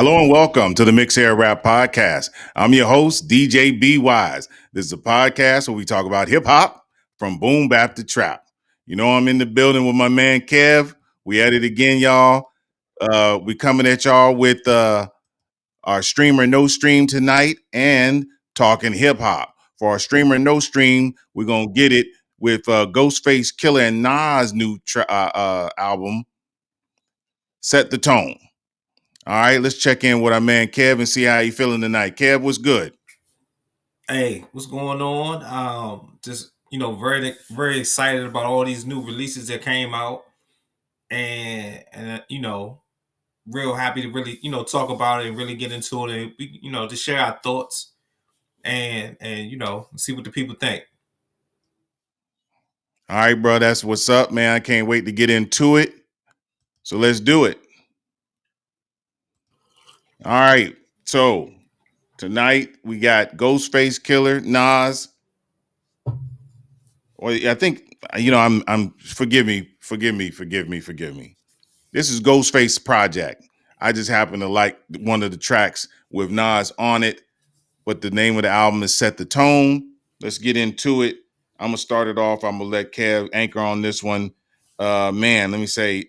Hello and welcome to the Mix Hair Rap Podcast. I'm your host, DJ B Wise. This is a podcast where we talk about hip hop from boom bap to trap. You know, I'm in the building with my man Kev. We at it again, y'all. We coming at y'all with our streamer no stream tonight and talking hip hop. For our streamer no stream, we're gonna get it with Ghostface Killah and Nas' new album, Set the Tone. All right, let's check in with our man Kev and see how he feeling tonight. Kev, what's good? Hey, what's going on? Just very excited about all these new releases that came out, and real happy to really talk about it and really get into it and to share our thoughts and see what the people think. All right, bro, that's what's up, man. I can't wait to get into it. So let's do it. All right, so tonight we got Ghostface Killah, Nas. Well, I think I'm. Forgive me. This is Ghostface project. I just happen to like one of the tracks with Nas on it, but the name of the album is Set the Tone. Let's get into it. I'm gonna start it off. I'm gonna let Kev anchor on this one. Man, let me say,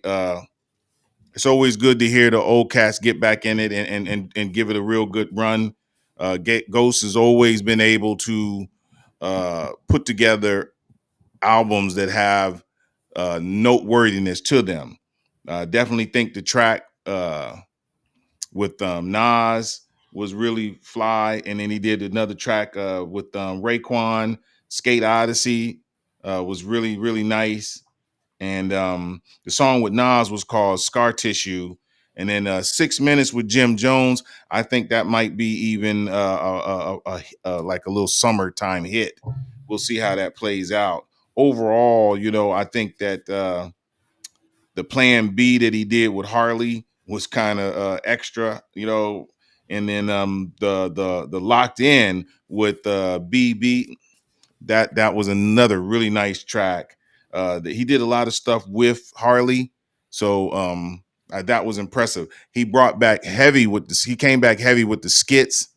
it's always good to hear the old cats get back in it and give it a real good run. Ghost has always been able to put together albums that have noteworthiness to them. Definitely think the track with Nas was really fly, and then he did another track with Raekwon, Skate Odyssey, was really nice, and the song with Nas was called Scar Tissue, and then 6 Minutes with Jim Jones. I think that might be even like a little summertime hit. We'll see how that plays out. Overall, I think that the Plan B that he did with Harley was kind of extra, and then the Locked In with BB, that was another really nice track. That he did a lot of stuff with Harley, so that was impressive. He came back heavy with the skits.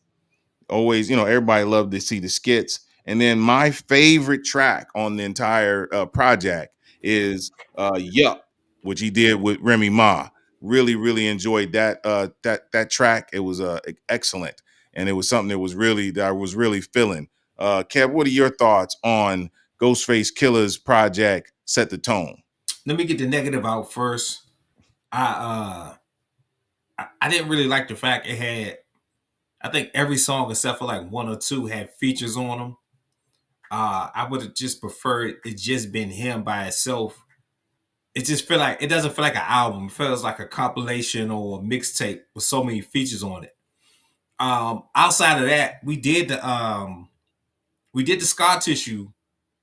Always, everybody loved to see the skits. And then my favorite track on the entire project is Yup, which he did with Remy Ma. Really enjoyed that track. It was excellent, and it was something that I was really feeling. Kev, what are your thoughts on Ghostface Killah's project Set the Tone? Let me get the negative out first. I didn't really like the fact it had. I think every song except for like one or two had features on them. I would have just preferred it just been him by itself. It doesn't feel like an album. It feels like a compilation or a mixtape with so many features on it. Outside of that, we did the Scar Tissue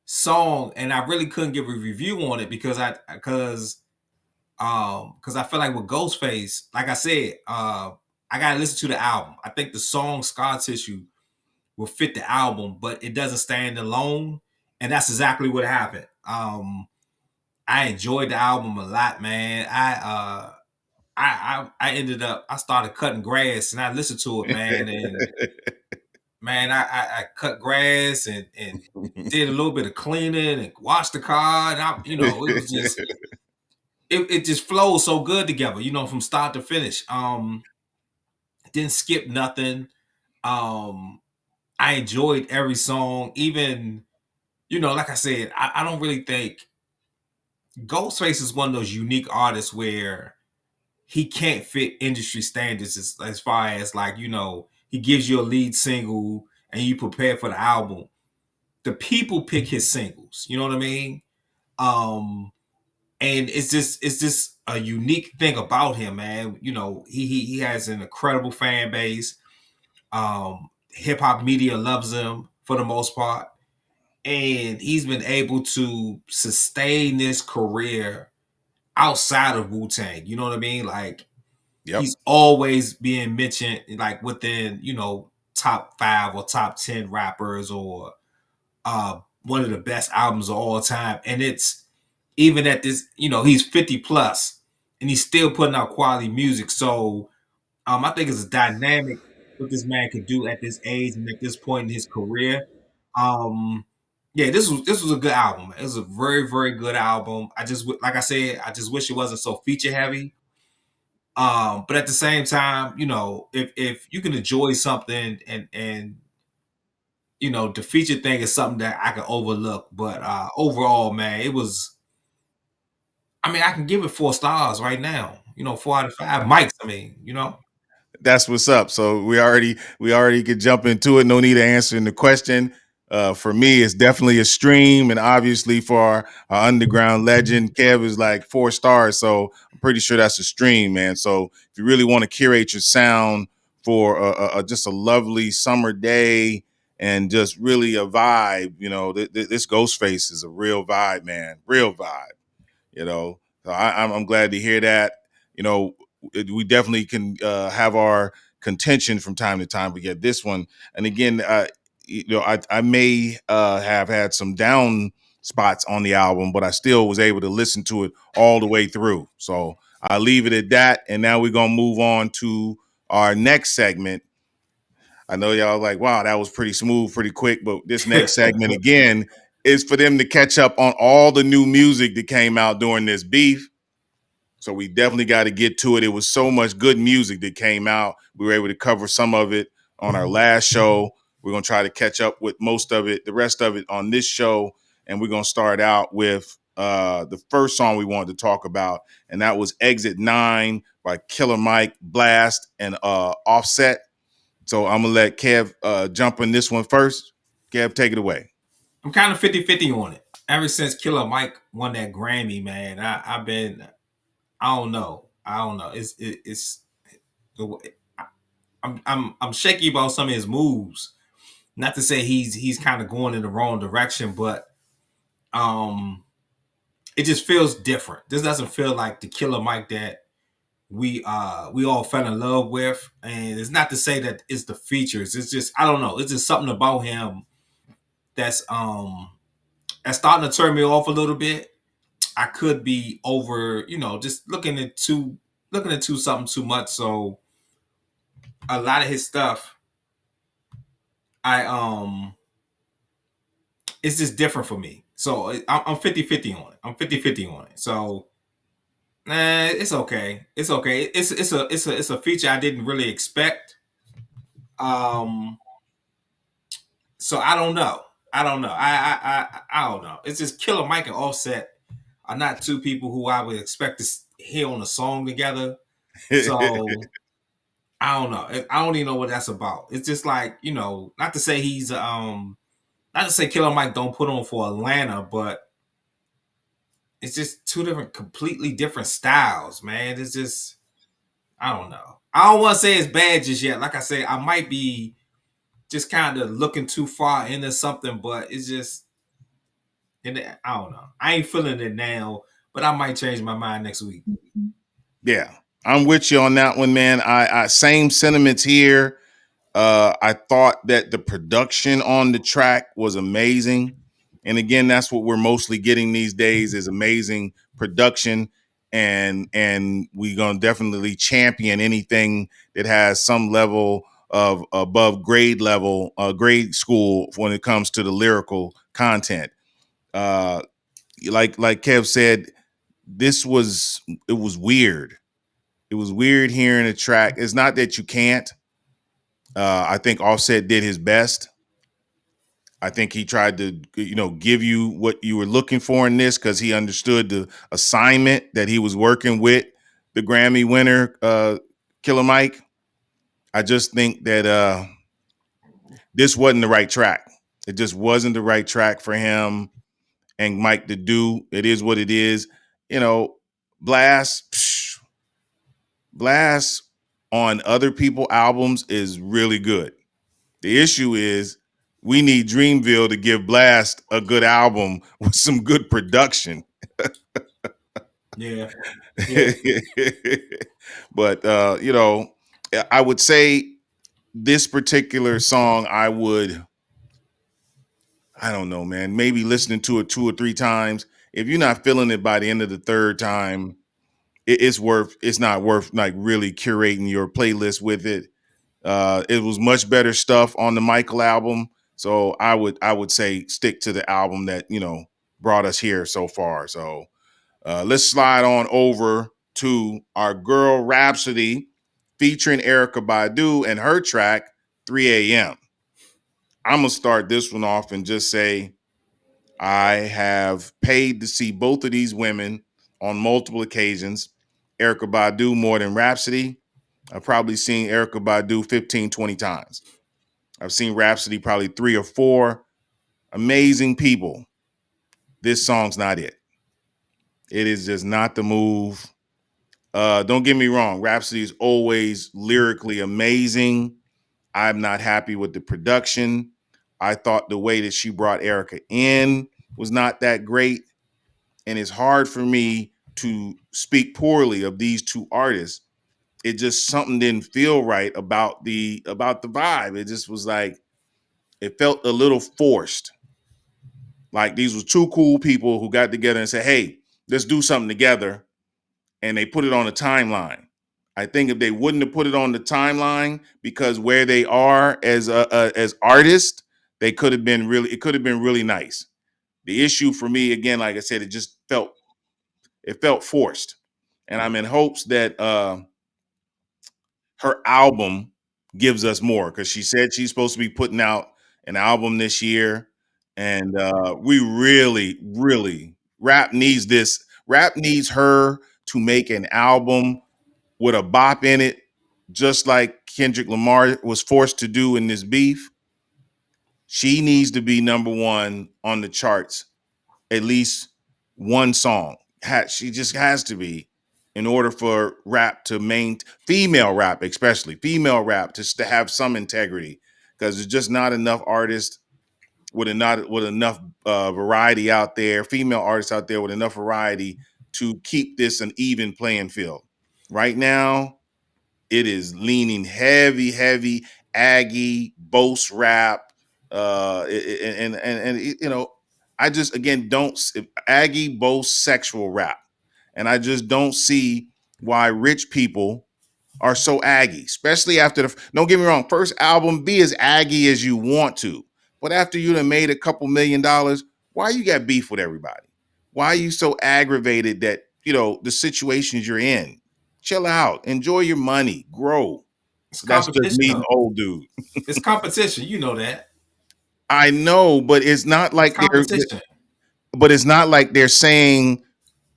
song, and I really couldn't give a review on it because I feel like with Ghostface, like I said, I gotta listen to the album. I think the song Scar Tissue will fit the album, but it doesn't stand alone, and that's exactly what happened. I enjoyed the album a lot, man. I started cutting grass and I listened to it, man. And man, I cut grass and did a little bit of cleaning and washed the car. And it was just it just flowed so good together, from start to finish. Didn't skip nothing. Um, I enjoyed every song, even like I said, I don't really think Ghostface is one of those unique artists where he can't fit industry standards as far as like he gives you a lead single and you prepare for the album. The people pick his singles, you know what I mean? um and it's just a unique thing about him, man. He has an incredible fan base. Hip hop media loves him for the most part, and he's been able to sustain this career outside of Wu-Tang, you know what I mean? Like, Yep. he's always being mentioned like within top 5 or top 10 rappers, or one of the best albums of all time. And it's even at this, he's 50 plus and he's still putting out quality music. So I think it's dynamic what this man could do at this age and at this point in his career. Um, yeah, this was a good album. It was a very very good album. Like I said, I just wish it wasn't so feature heavy. But at the same time, if you can enjoy something and the feature thing is something that I can overlook. But overall, man, it was. I mean, I can give it 4 stars right now. 4 out of 5 mics. I mean, That's what's up. So we already could jump into it. No need to answering the question. For me, it's definitely a stream, and obviously for our underground legend, Kev is like 4 stars. So I'm pretty sure that's a stream, man. So if you really want to curate your sound for just a lovely summer day and just really a vibe, this Ghostface is a real vibe, man. Real vibe. So I'm glad to hear that. You know, we definitely can have our contention from time to time, but yeah, this one, and again, I may have had some down spots on the album, but I still was able to listen to it all the way through. So I'll leave it at that, and now we're gonna move on to our next segment. I know y'all like, wow, that was pretty smooth, pretty quick, but this next segment again is for them to catch up on all the new music that came out during this beef. So we definitely got to get to it. It was so much good music that came out. We were able to cover some of it on our last show. We're going to try to catch up with most of it, the rest of it on this show. And we're going to start out with the first song we wanted to talk about. And that was Exit 9 by Killer Mike, Blast, and Offset. So I'm going to let Kev jump in this one first. Kev, take it away. I'm kind of 50-50 on it. Ever since Killer Mike won that Grammy, man, I've been. I don't know. I don't know. It's. I'm shaky about some of his moves. Not to say he's kind of going in the wrong direction, but um, it just feels different. This doesn't feel like the Killer Mike that we all fell in love with. And it's not to say that it's the features. It's just I don't know. It's just something about him that's um that's starting to turn me off a little bit. I could be over, just looking into something too much. So a lot of his stuff, I it's just different for me. So I'm 50-50 on it. I'm 50-50 on it. So it's okay. It's okay. It's a feature I didn't really expect. Um, so I don't know. I don't know. I don't know. It's just Killer Mike and Offset are not two people who I would expect to hear on a song together. So I don't know. I don't even know what that's about. It's just like, not to say not to say Killer Mike don't put on for Atlanta, but it's just two completely different styles, man. It's just I don't know. I don't want to say it's bad just yet. Like I say, I might be just kind of looking too far into something, but it's just I don't know. I ain't feeling it now, but I might change my mind next week. Yeah, I'm with you on that one, man. I same sentiments here. I thought that the production on the track was amazing. And again, that's what we're mostly getting these days is amazing production. And we're gonna definitely champion anything that has some level of above grade school when it comes to the lyrical content. Uh, like Kev said, it was weird. It was weird hearing a track. It's not that you can't. I think Offset did his best. I think he tried to, give you what you were looking for in this because he understood the assignment that he was working with the Grammy winner, Killer Mike. I just think that this wasn't the right track. It just wasn't the right track for him and Mike to do. It is what it is. You know, Blast, Blast on other people albums is really good. The issue is we need Dreamville to give Blast a good album with some good production. Yeah, yeah. But I would say this particular song, I don't know, man, maybe listening to it 2 or 3 times. If you're not feeling it by the end of the third time, it's not worth like really curating your playlist with it. It was much better stuff on the Michael album. So I would say stick to the album that, brought us here so far. So let's slide on over to our girl Rhapsody featuring Erica Badu and her track 3 a.m. I'm gonna start this one off and just say I have paid to see both of these women on multiple occasions. Erica Badu more than Rhapsody. I've probably seen Erica Badu 15, 20 times. I've seen Rhapsody probably 3 or 4. Amazing people. This song's not it. It is just not the move. Don't get me wrong. Rhapsody is always lyrically amazing. I'm not happy with the production. I thought the way that she brought Erica in was not that great. And it's hard for me to speak poorly of these two artists. It just something didn't feel right about the vibe. It just was like it felt a little forced. Like these were two cool people who got together and said, "Hey, let's do something together," and they put it on a timeline. I think if they wouldn't have put it on the timeline, because where they are as artists, they could have been really. It could have been really nice. The issue for me, again, like I said, it felt forced, and I'm in hopes that her album gives us more, because she said she's supposed to be putting out an album this year, and we really, really rap needs this. Rap needs her to make an album with a bop in it, just like Kendrick Lamar was forced to do in this beef. She needs to be number one on the charts, at least one song. She just has to be, in order for rap to female rap, especially female rap, to have some integrity, because there's just not enough artists with enough variety out there, female artists out there with enough variety to keep this an even playing field. Right now, it is leaning heavy, heavy Aggie, Bose rap, and I just again don't Aggie, Bose sexual rap, and I just don't see why rich people are so Aggie, especially after the. Don't get me wrong, first album, be as Aggie as you want to, but after you done made a couple $1,000,000, why you got beef with everybody? Why are you so aggravated that the situations you're in? Chill out, enjoy your money, grow. It's But that's just competition me, the though. old dude. It's competition. You know that. I know, but it's not It's like competition. they're saying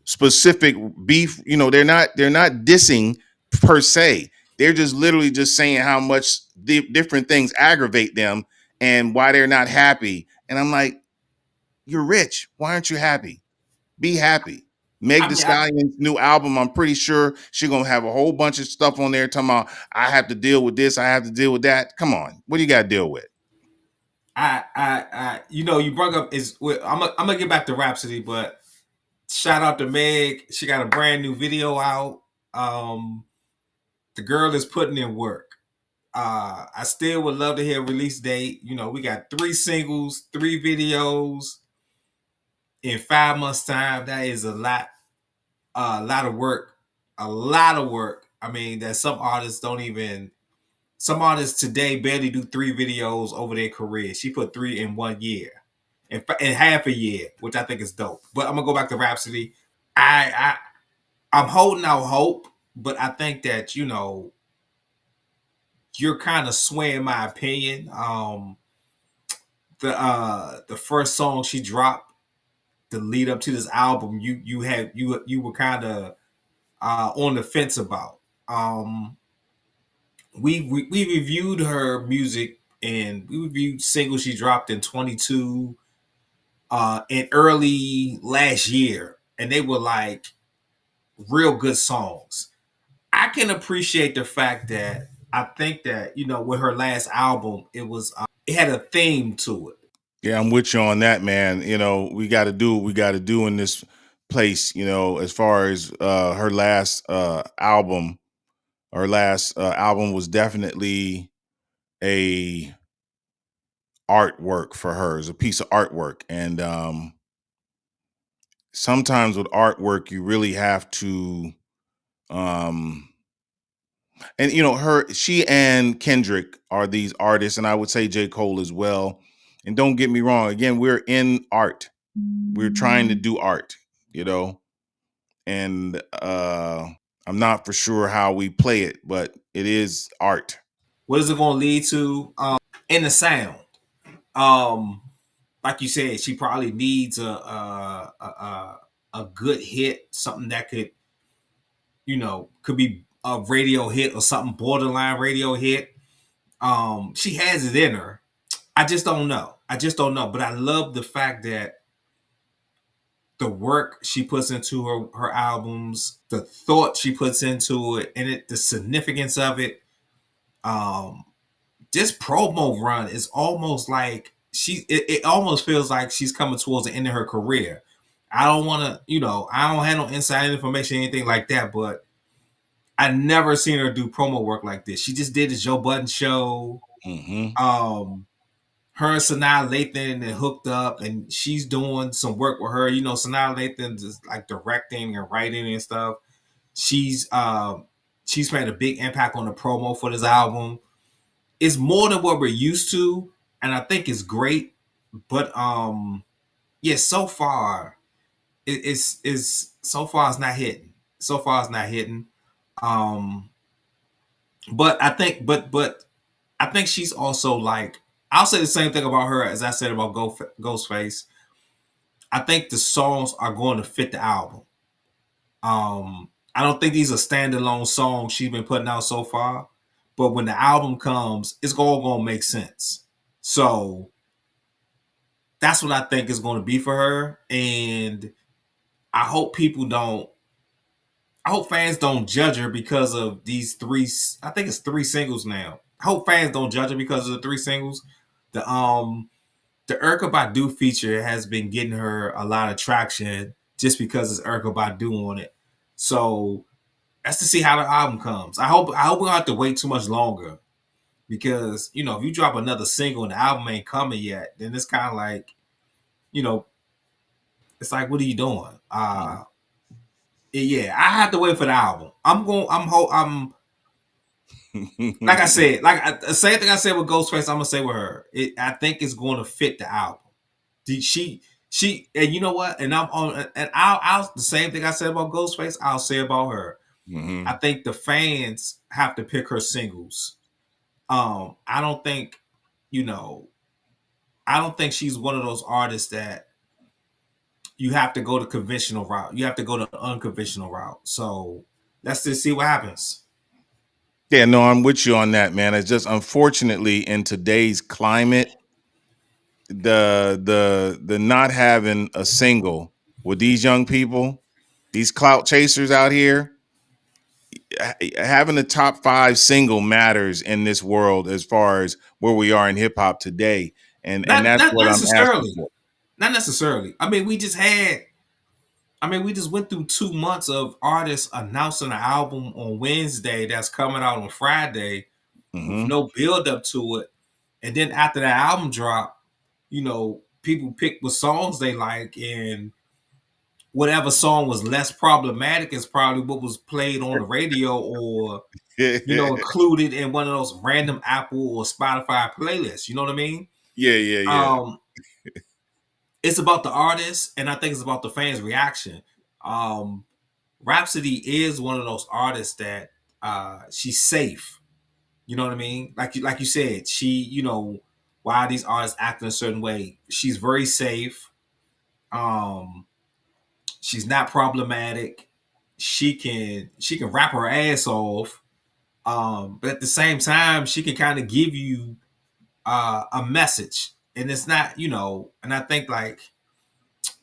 specific beef. They're not dissing per se. They're just literally just saying how much different things aggravate them and why they're not happy. And I'm like, you're rich. Why aren't you happy? Be happy. Meg I The mean, Stallion's new album, I'm pretty sure she's gonna have a whole bunch of stuff on there talking about I have to deal with this, I have to deal with that. Come on, what do you got to deal with? you brought up is. I'm gonna get back to Rhapsody, but shout out to Meg. She got a brand new video out. Um, the girl is putting in work. I still would love to hear a release date. We got 3 singles, 3 videos in 5 months' time. That is a lot of work, a lot of work. I mean, that some artists don't even. Some artists today barely do 3 videos over their career. She put 3 in 1 year, in half a year, which I think is dope. But I'm gonna go back to Rhapsody. I'm holding out hope, but I think that you're kind of swaying my opinion. The first song she dropped, the lead up to this album, you were kind of on the fence about. We reviewed her music, and we reviewed singles she dropped in 22 in early last year, and they were like real good songs. I can appreciate the fact that I think that with her last album, it had a theme to it. Yeah, I'm with you on that, man. We got to do what we got to do in this place. As far as her last album, was definitely a artwork for her. It's a piece of artwork, and sometimes with artwork, you really have to Um, and she and Kendrick are these artists, and I would say J. Cole as well. And don't get me wrong, again, we're in art. We're trying to do art, you know, and I'm not for sure how we play it, but it is art. What is it going to lead to in the sound? Um, like you said, she probably needs a good hit, something that could, could be a radio hit or something borderline radio hit. She has it in her. I just don't know. I just don't know. But I love the fact that the work she puts into her albums, the thought she puts into it, and the significance of it. Um, this promo run is almost like it almost feels like she's coming towards the end of her career. I don't want to, I don't have no inside information, anything like that, but I never seen her do promo work like this. She just did the Joe Budden show. Hmm. Um, her and Sanaa Lathan and hooked up, and she's doing some work with her. Sanaa Lathan is like directing and writing and stuff. She's she's made a big impact on the promo for this album. It's more than what we're used to, and I think it's great. But yeah, so far it's so far it's not hitting. So far it's not hitting. Um, but I think she's also like, I'll say the same thing about her as I said about Ghostface. I think the songs are going to fit the album. I don't think these are standalone songs she's been putting out so far, but when the album comes, it's all going to make sense. So that's what I think is going to be for her, and I hope people don't. I hope fans don't judge her because of these three. I think it's three singles now. I hope fans don't judge her because of the three singles. The the Erykah Badu feature has been getting her a lot of traction just because it's Erykah Badu on it. So that's to see how the album comes. I hope we don't have to wait too much longer, because if you drop another single and the album ain't coming yet, then it's kind of like, you know it's like, what are you doing? Yeah, I have to wait for the album. I'm like I said, the same thing I said with Ghostface, I'm gonna say with her. I think it's going to fit the album. She and you know what? And I'm on, and I'll the same thing I said about Ghostface, I'll say about her. I Hmm. think the fans have to pick her singles. I don't think, you know, I don't think she's one of those artists that you have to go the conventional route. You have to go the unconventional route. So let's just see what happens. Yeah, no, I'm with you on that, man. It's just unfortunately in today's climate, the not having a single with these young people, these clout chasers out here, having a top five single matters in this world as far as where we are in hip hop today, and Not that's not what I'm asking necessarily. for. Not necessarily. I mean, we just went through 2 months of artists announcing an album on Wednesday that's coming out on Friday with Hmm. no build up to it. And then after that album drop, people pick what songs they like, and whatever song was less problematic is probably what was played on the radio, or Yeah, included in one of those random Apple or Spotify playlists. You know what I mean? yeah, yeah. Um, it's about the artist, and I think it's about the fans' reaction. Um, Rhapsody is one of those artists that she's safe. You know what I mean? Like you said, why these artists act in a certain way. She's very safe. Um, she's not problematic. She can rap her ass off. But at the same time, she can kind of give you a message, and it's not, and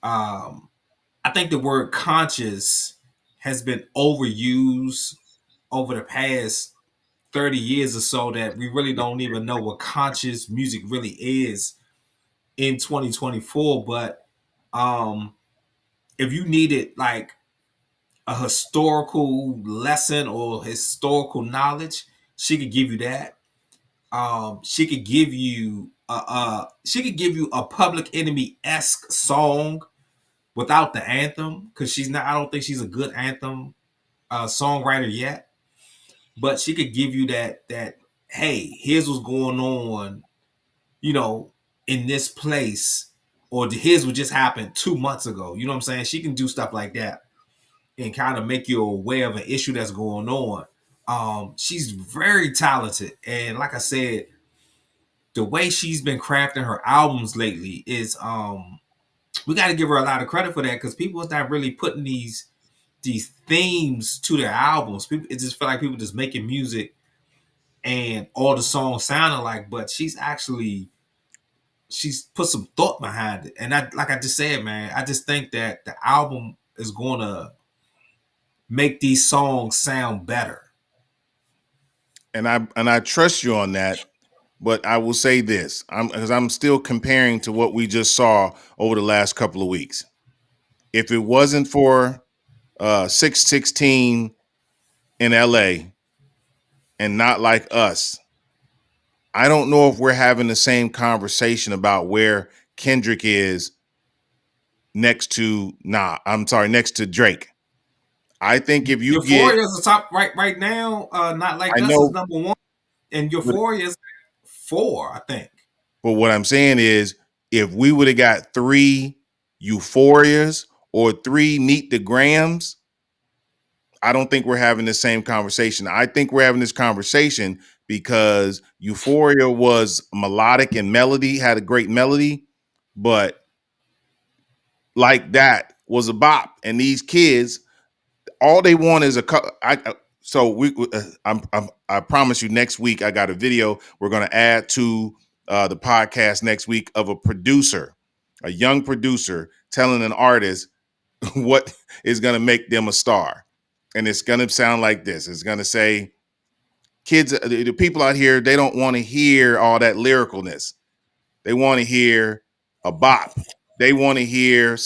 um, I think the word conscious has been overused over the past 30 years or so, that we really don't even know what conscious music really is in 2024. But um, if you needed like a historical lesson or historical knowledge, she could give you that. She could give you a Public Enemy esque song without the anthem, because she's not. I don't think she's a good anthem songwriter yet, but she could give you that hey, here's what's going on, you know, in this place, or here's what just happened 2 months ago. You know what I'm saying? She can do stuff like that and kind of make you aware of an issue that's going on. She's very talented, and like I said, the way she's been crafting her albums lately is we got to give her a lot of credit for that, because people is not really putting these themes to their albums. People, it just feel like people just making music and all the songs sound alike, but she's put some thought behind it. And I, like I just said, man, I just think that the album is gonna make these songs sound better. And I trust you on that. But I will say this, because I'm still comparing to what we just saw over the last couple of weeks. If it wasn't for 616 in LA and Not Like Us, I don't know if we're having the same conversation about where Kendrick is next to Drake. I think if you get, Euphoria is the top right now. Not Like I Us is know, number one, and but Euphoria is four, I think. what I'm saying is, if we would have got three Euphorias or three Meet the Grams, I don't think we're having the same conversation. I think we're having this conversation because Euphoria was melodic and melody, had a great melody, but like that was a bop. And these kids, all they want is so I promise you next week I got a video we're going to add to the podcast next week of a producer, a young producer telling an artist what is going to make them a star. And it's going to sound like this. It's going to say, kids, the people out here, they don't want to hear all that lyricalness. They want to hear a bop. They want to hear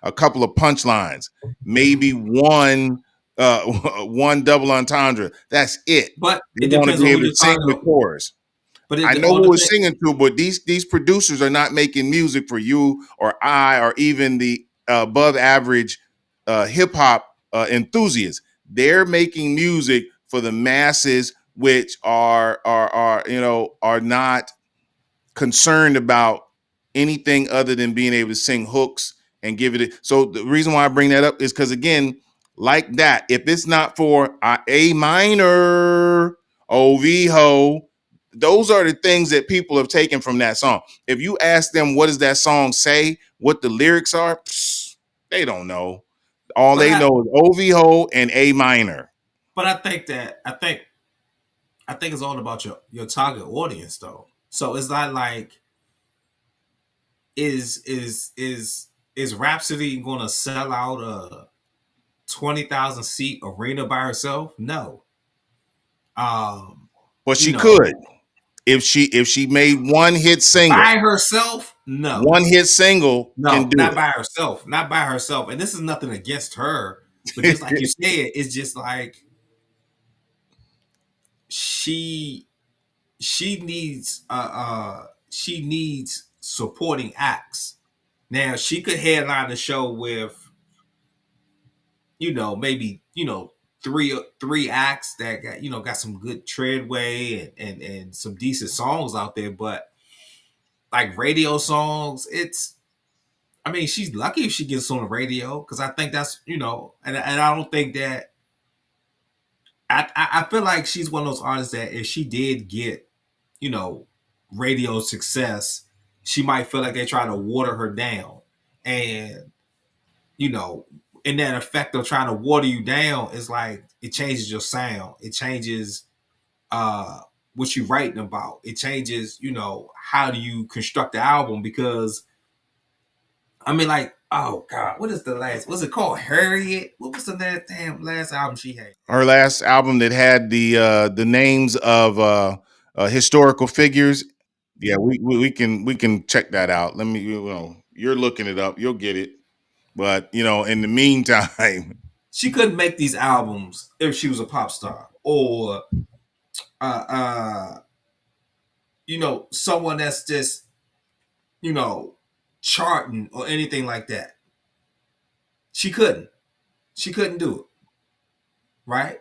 a couple of punchlines, maybe one double entendre. That's it. But They it want to depends be on who able to you're sing talking the about. chorus. But I it know all who is depends. singing to, but these producers are not making music for you or I or even the above average hip hop enthusiasts. They're making music for the masses, which are not concerned about anything other than being able to sing hooks and give it. So the reason why I bring that up is because, again, like that, if it's not for A minor, OV ho, those are the things that people have taken from that song. If you ask them what does that song say, what the lyrics are, they don't know. All But they I know is OV ho and A minor. but I think that I think it's all about your target audience though. So it's not like is is is is Rhapsody gonna sell out a 20,000 seat arena by herself? No. Um, But you she know, could if she made by herself, no. one hit single can No, do not by herself. Not by herself. And this is nothing against her, but just like you it. said, it's just like she she needs supporting acts. Now she could headline the show with, maybe, three acts that got some good treadway and some decent songs out there, but like radio songs, it's I mean, she's lucky if she gets on the radio, because I think that's, and I don't think that I feel like she's one of those artists that if she did get, you know, radio success, she might feel like they try to water her down. And, you know, in that effect of trying to water you down, is like it changes your sound. It changes uh what you're writing about. It changes, how do you construct the album, because I mean, like, oh God, what is the last? Was it called Harriet? What was the last album she had? Her last album that had the names of historical figures. Yeah, we can check that out. Let me, you're looking it up. You'll get it. But in the meantime, She couldn't make these albums if she was a pop star, or uh uh someone that's just, you know charting or anything like that. She couldn't. She couldn't do it. right?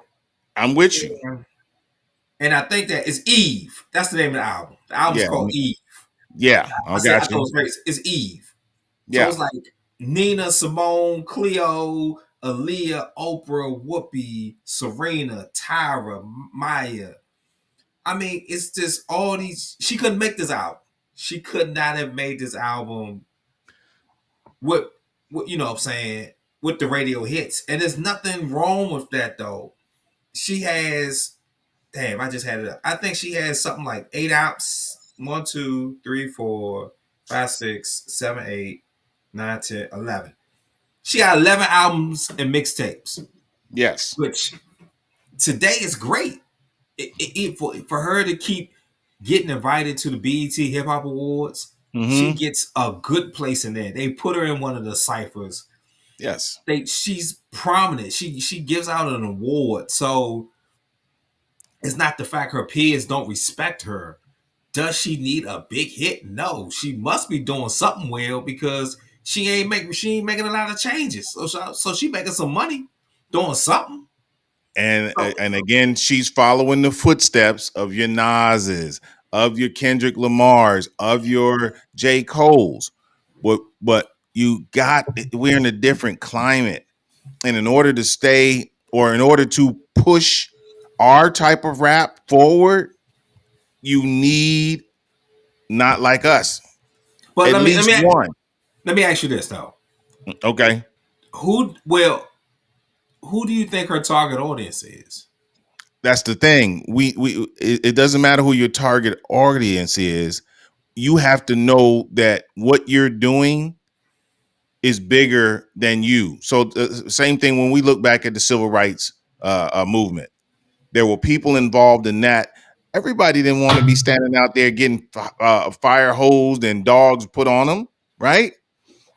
I'm with you. And, and I think that it's Eve. That's the name of the album. The album's Yeah, called Eve. yeah, I I got thought it you. was great. It's Eve. So Yeah, it's like Nina, Simone, Cleo, Aaliyah, Oprah, Whoopi, Serena, Tyra, Maya. I mean, it's just all these. She couldn't make this album. She could not have made this album with, you know what I'm saying, with the radio hits. And there's nothing wrong with that though. She has, damn, I just had it up. I think she has something like 8 apps. 1, 2, 3, 4, 5, 6, 7, 8, 9, 10, 11. She got 11 albums and mixtapes, yes. which today is great. For her to keep getting invited to the BET Hip Hop Awards, she Mm-hmm. gets a good place in there. They put her in one of the ciphers. Yes. She's prominent. She gives out an award. So it's not the fact her peers don't respect her. Does she need a big hit? No. She must be doing something well because she ain't making a lot of changes. So she making some money doing something. And So, and again, she's following the footsteps of your Nas's, of your Kendrick Lamar's, of your J. Cole's. But you got we're in a different climate. And in order to stay or in order to push our type of rap forward, you need not like us. but At least one. let me ask you this though. Okay. Who well who do you think her target audience is? That's the thing. It doesn't matter who your target audience is. You have to know that what you're doing is bigger than you. So same thing when we look back at the civil rights movement. There were people involved in that. Everybody didn't want to be standing out there getting fire hosed and dogs put on them, right?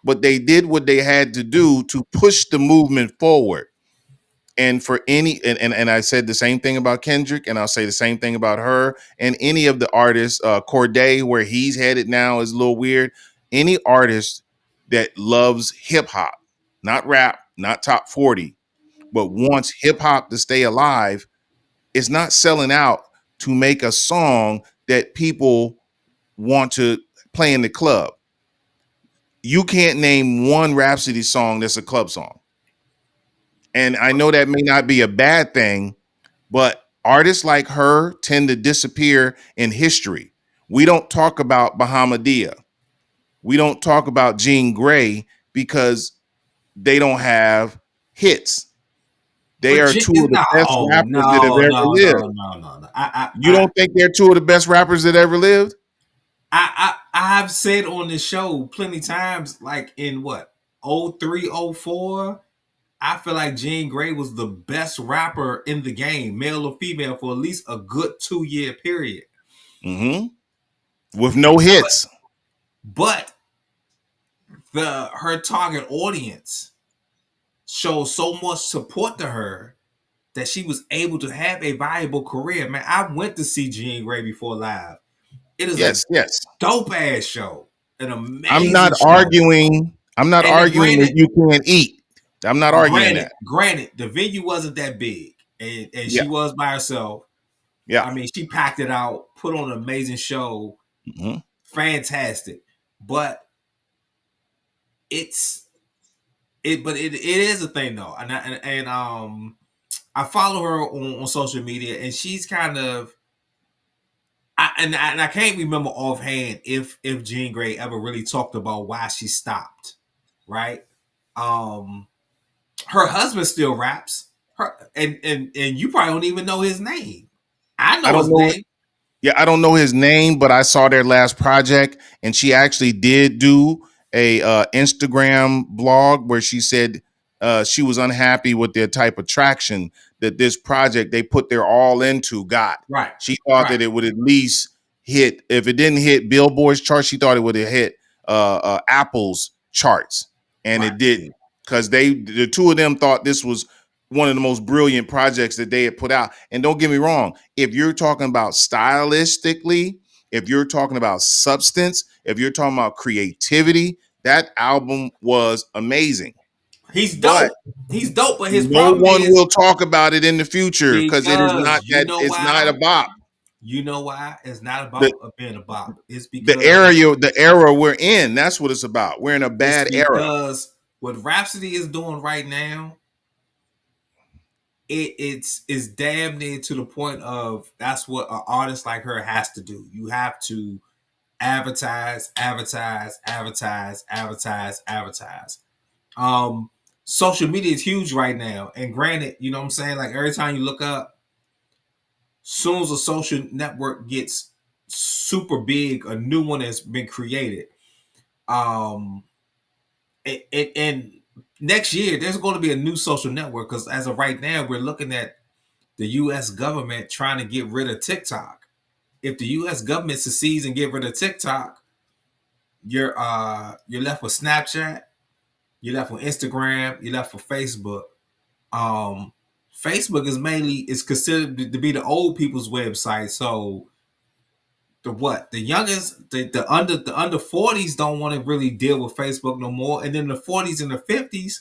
But they did what they had to do to push the movement forward. And for any and I said the same thing about Kendrick, and I'll say the same thing about her and any of the artists. Corday, where he's headed now, is a little weird. Any artist that loves hip hop, not rap, not top 40, but wants hip hop to stay alive, is not selling out to make a song that people want to play in the club. You can't name one Rhapsody song that's a club song. And I know that may not be a bad thing, but artists like her tend to disappear in history. We don't talk about Bahamadia. We don't talk about Jean Grey because they don't have hits. They But are two of the best no, rappers that have ever lived. no. You don't think they're two of the best rappers that ever lived? I've said on this show plenty times, like in what 03, 04, I feel like Jean Grey was the best rapper in the game, male or female, for at least a good 2 year period. Mm-hmm. With no hits. But the her target audience showed so much support to her that she was able to have a viable career. Man, I went to see Jean Grey before live. It is a Yes, yes. dope ass show, an I'm not amazing show. arguing. I'm not And then arguing that you can't eat. I'm not arguing that. granted, the venue wasn't that big, and Yeah. she was by herself. Yeah. I mean, she packed it out, put on an amazing show, Mm-hmm. fantastic. But it's it is a thing though, I follow her on social media, and she's kind of and I can't remember offhand if Jean Grey ever really talked about why she stopped, right? Um, her husband still raps, her and you probably don't even know his name. I I know don't his know. name, Yeah, I don't know his name, but I saw their last project, and she actually did do a Instagram blog where she said she was unhappy with the type of traction that this project they put their all into got. right? She thought Right, that it would at least hit. If it didn't hit Billboard's chart, she thought it would have hit Apple's charts, and right. it didn't because the two of them thought this was one of the most brilliant projects that they had put out. And don't get me wrong, if you're talking about stylistically, if you're talking about substance, if you're talking about creativity, that album was amazing. He's but dope. He's dope, but his no problem one is will talk about it in the future because it is not because you that. know It's not why? a bop. You know why? It's not The about being a bop. the era we're in. That's what it's about. We're in a It's bad era. because what Rhapsody is doing right now, it's damn near to the point of that's what an artist like her has to do. You have to advertise, advertise, advertise, advertise, advertise. Um, Social media is huge right now, and granted, you know what I'm saying. Like every time you look up, soon as a social network gets super big, a new one has been created. Um, and next year there's going to be a new social network because as of right now, we're looking at the U.S. government trying to get rid of TikTok. If the U.S. government succeeds and get rid of TikTok, you're left with Snapchat, you're left with Instagram, you're left with Facebook. Um, Facebook is considered to be the old people's website. So the youngest the under 40s don't want to really deal with Facebook no more. And then the 40s and the 50s,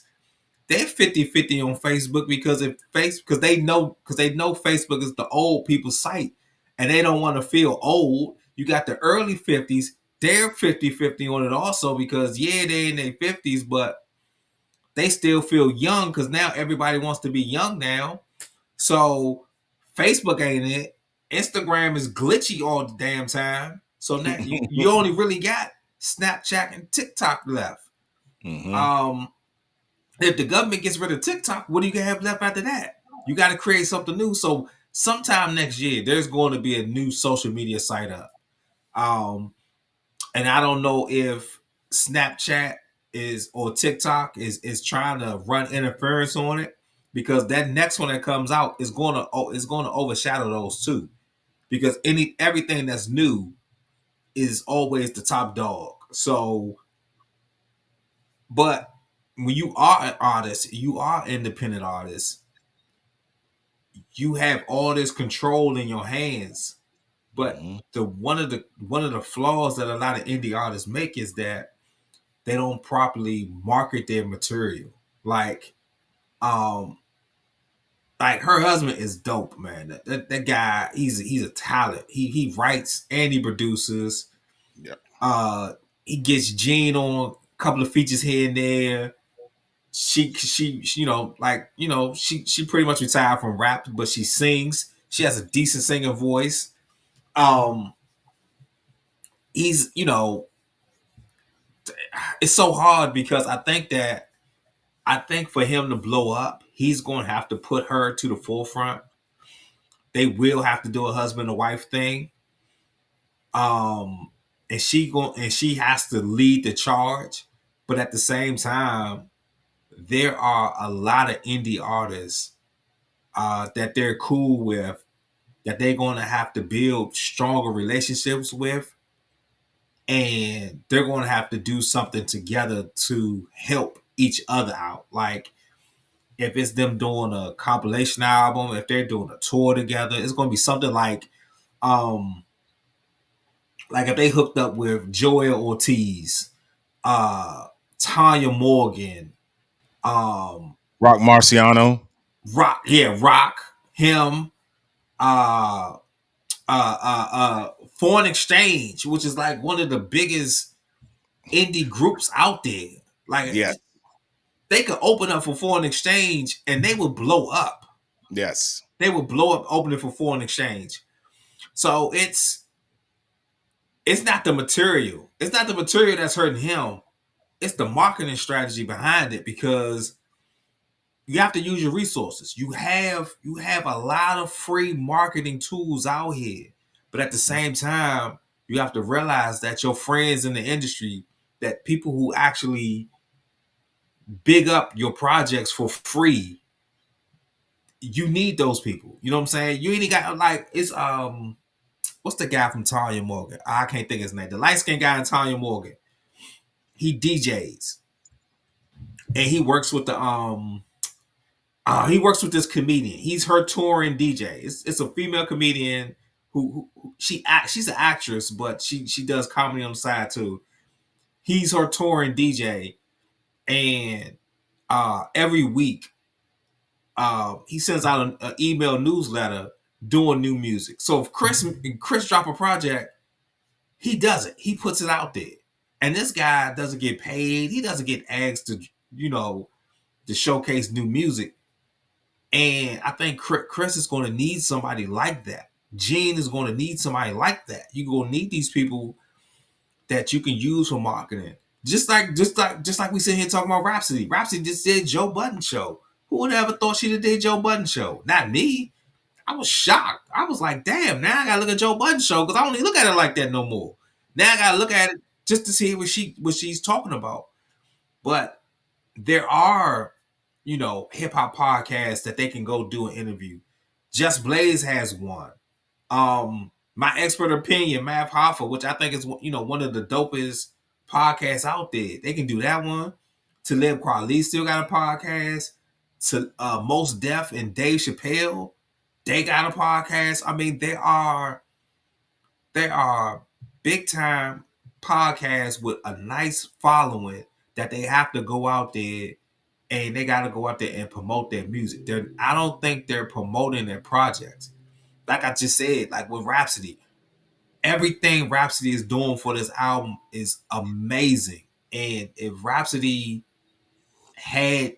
they're 50-50 on Facebook because if face because they know Facebook is the old people's site and they don't want to feel old. You got the early 50s, they're 50-50 on it also because yeah, they're in their 50s, but they still feel young because now everybody wants to be young now. So Facebook ain't it. Instagram is glitchy all the damn time. So now you only really got Snapchat and TikTok left. Hmm. Um, if the government gets rid of TikTok, what do you have left after that? You got to create something new. So sometime next year, there's going to be a new social media site up. Um, and I don't know if Snapchat is or TikTok is trying to run interference on it because that next one that comes out is going to overshadow those two because everything that's new is always the top dog. So, but when you are an artist, you are an independent artist, you have all this control in your hands. But Hmm. the one of the flaws that a lot of indie artists make is that they don't properly market their material. Like, um, like her husband is dope, man. That guy, he's a talent. He writes and he produces. Yep. Uh, he gets Gene on a couple of features here and there. She she pretty much retired from rap, but she sings. She has a decent singing voice. Um, he's it's so hard because I think for him to blow up, he's going to have to put her to the forefront. They will have to do a husband and wife thing. Um, and she has to lead the charge. But at the same time, there are a lot of indie artists that they're cool with that they're going to have to build stronger relationships with, and they're going to have to do something together to help each other out. Like if it's them doing a compilation album, if they're doing a tour together, it's going to be something um like if they hooked up with Joel Ortiz, uh Tanya Morgan, um Rock Marciano. Rock, him, uh Foreign Exchange, which is like one of the biggest indie groups out there. Like Yes. they could open up for Foreign Exchange and they would blow up. Yes. They would blow up opening for Foreign Exchange. So it's not the material. It's not the material that's hurting him. It's the marketing strategy behind it because you have to use your resources. You have a lot of free marketing tools out here. But at the same time, you have to realize that your friends in the industry, that people who actually big up your projects for free, you need those people. You know what I'm saying? You ain't got like it's what's the guy from Tanya Morgan? I can't think of his name. The light skinned guy in Tanya Morgan. He DJs and he works with this comedian. He's her touring DJ. It's a female comedian who she's an actress, but she does comedy on the side too. He's her touring DJ, and every week he sends out an email newsletter doing new music. So if Chris drop a project, he does it. He puts it out there. And this guy doesn't get paid. He doesn't get asked to, you know, to showcase new music. And I think Chris is going to need somebody like that. Gene is going to need somebody like that. You're going to need these people that you can use for marketing. Just like we sit here talking about Rhapsody. Rhapsody just did Joe Budden show. Who would have ever thought she'd have did Joe Budden show? Not me. I was shocked. I was like, damn, now I gotta look at Joe Budden show because I don't even look at it like that no more. Now I gotta look at it just to see what she's talking about. But there are, you know, hip hop podcasts that they can go do an interview. Just Blaze has one. My expert opinion, Math Hoffa, which I think is, you know, one of the dopest podcasts out there. They can do that one. Talib Kweli still got a podcast. To Most Def and Dave Chappelle, they got a podcast. I mean, there are big time podcasts with a nice following that they have to go out there and they got to go out there and promote their music. I don't think they're promoting their projects. Like I just said, like with Rhapsody, everything Rhapsody is doing for this album is amazing. And if Rhapsody had,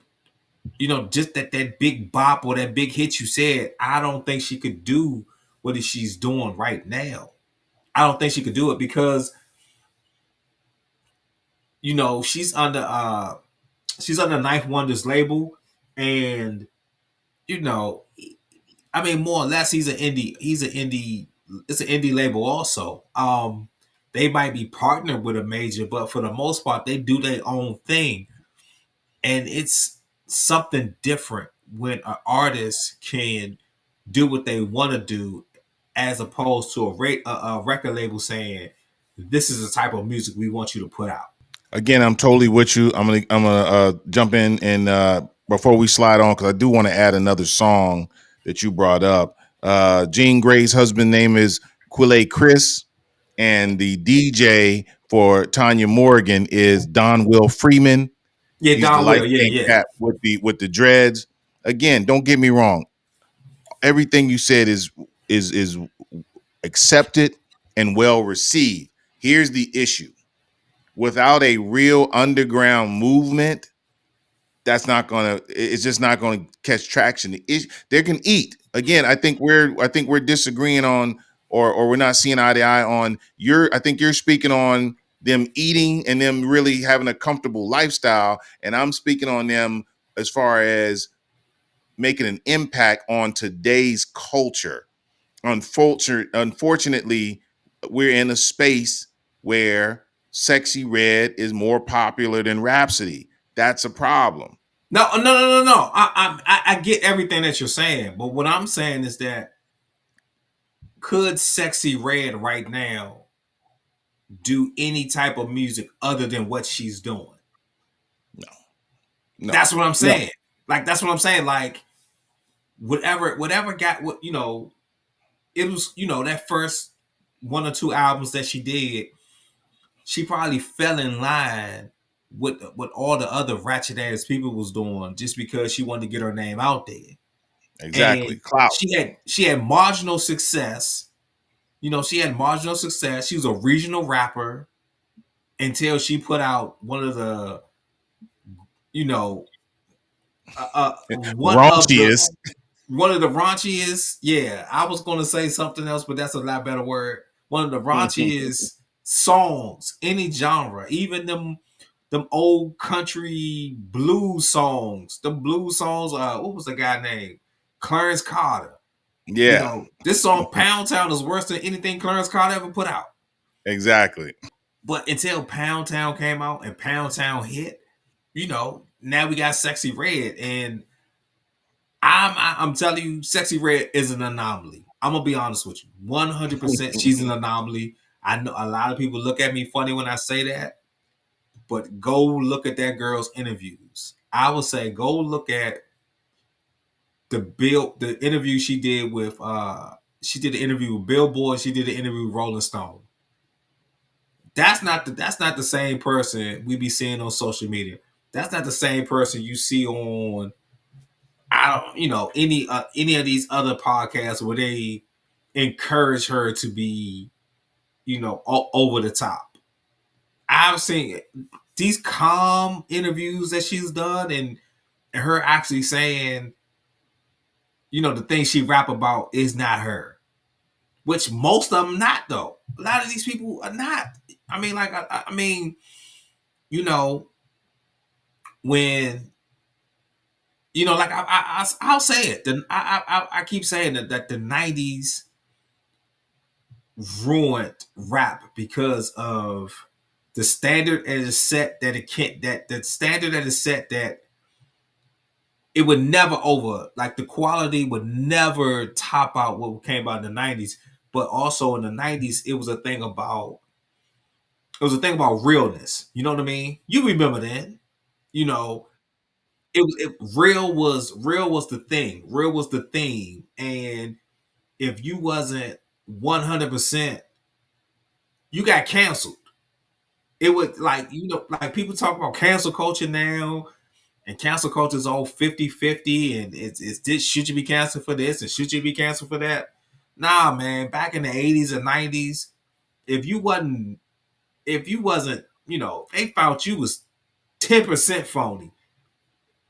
you know, just that big bop or that big hit you said, I don't think she could do what she's doing right now. I don't think she could do it because, you know, she's under Ninth Wonder's label, and you know, I mean, more or less, he's an indie. It's an indie label also. They might be partnered with a major, but for the most part, they do their own thing, and it's something different when an artist can do what they want to do, as opposed to a record label saying, "This is the type of music we want you to put out." Again, I'm totally with you. I'm gonna jump in and before we slide on, because I do want to add another song that you brought up. Jean Grey's husband name is Quille Chris, and the DJ for Tanya Morgan is Don Will Freeman. Yeah, He's the Don light Will. Yeah, skinned yeah. cat with the dreads. Again, don't get me wrong. Everything you said is accepted and well received. Here's the issue: without a real underground movement, that's not gonna. It's just not going to catch traction. They can eat. Again, I think we're disagreeing on, or we're not seeing eye to eye on. I think you're speaking on them eating and them really having a comfortable lifestyle, and I'm speaking on them as far as making an impact on today's culture. Unfortunately, we're in a space where Sexy Red is more popular than Rhapsody. That's a problem. No, no, no, no, no. I get everything that you're saying, but what I'm saying is that could Sexy Red right now do any type of music other than what she's doing? No, no, That's what I'm no. saying. Like that's what I'm saying. Like whatever got what you know. It was that first one or two albums that she did. She probably fell in line with what all the other ratchet ass people was doing just because she wanted to get her name out there. Exactly. And Clout. she had marginal success. You know, she had marginal success. She was a regional rapper until she put out one of the, you know, Raunchiest. one of the raunchiest. Yeah, I was going to say something else, but that's a lot better word. One of the raunchiest songs, any genre, even them old country blues songs. The blues songs. What was the guy named? Clarence Carter. You Yeah, know, this song Pound Town is worse than anything Clarence Carter ever put out. exactly. But until Pound Town came out and Pound Town hit, now we got Sexy Red, and I'm telling you, Sexy Red is an anomaly. I'm gonna be honest with you, 100%. She's an anomaly. I know a lot of people look at me funny when I say that, but go look at that girl's interviews. I would say go look at the interview she did with she did an interview with Billboard. She did an interview with Rolling Stone. That's not the same person we be seeing on social media. That's not the same person you see on, I don't, any of these other podcasts where they encourage her to be, over the top. I've seen these calm interviews that she's done, and her actually saying, the things she rap about is not her, which most of them not though. A lot of these people are not. I mean, like, I mean, you know, when like I'll say it. I keep saying that the '90s ruined rap because of the standard that is set, that it can't, that the standard that is set, that it would never over, like, the quality would never top out what came out in the '90s. But also in the '90s, it was a thing about realness. You know what I mean? You remember then, you know, real was the thing. Real was the theme. And if you wasn't 100%, you got canceled. It would, like, like, people talk about cancel culture now, and cancel culture is all 50-50, and it's this, should you be canceled for this and should you be canceled for that? Nah, man, back in the '80s and '90s, if you wasn't, they found you was 10% phony,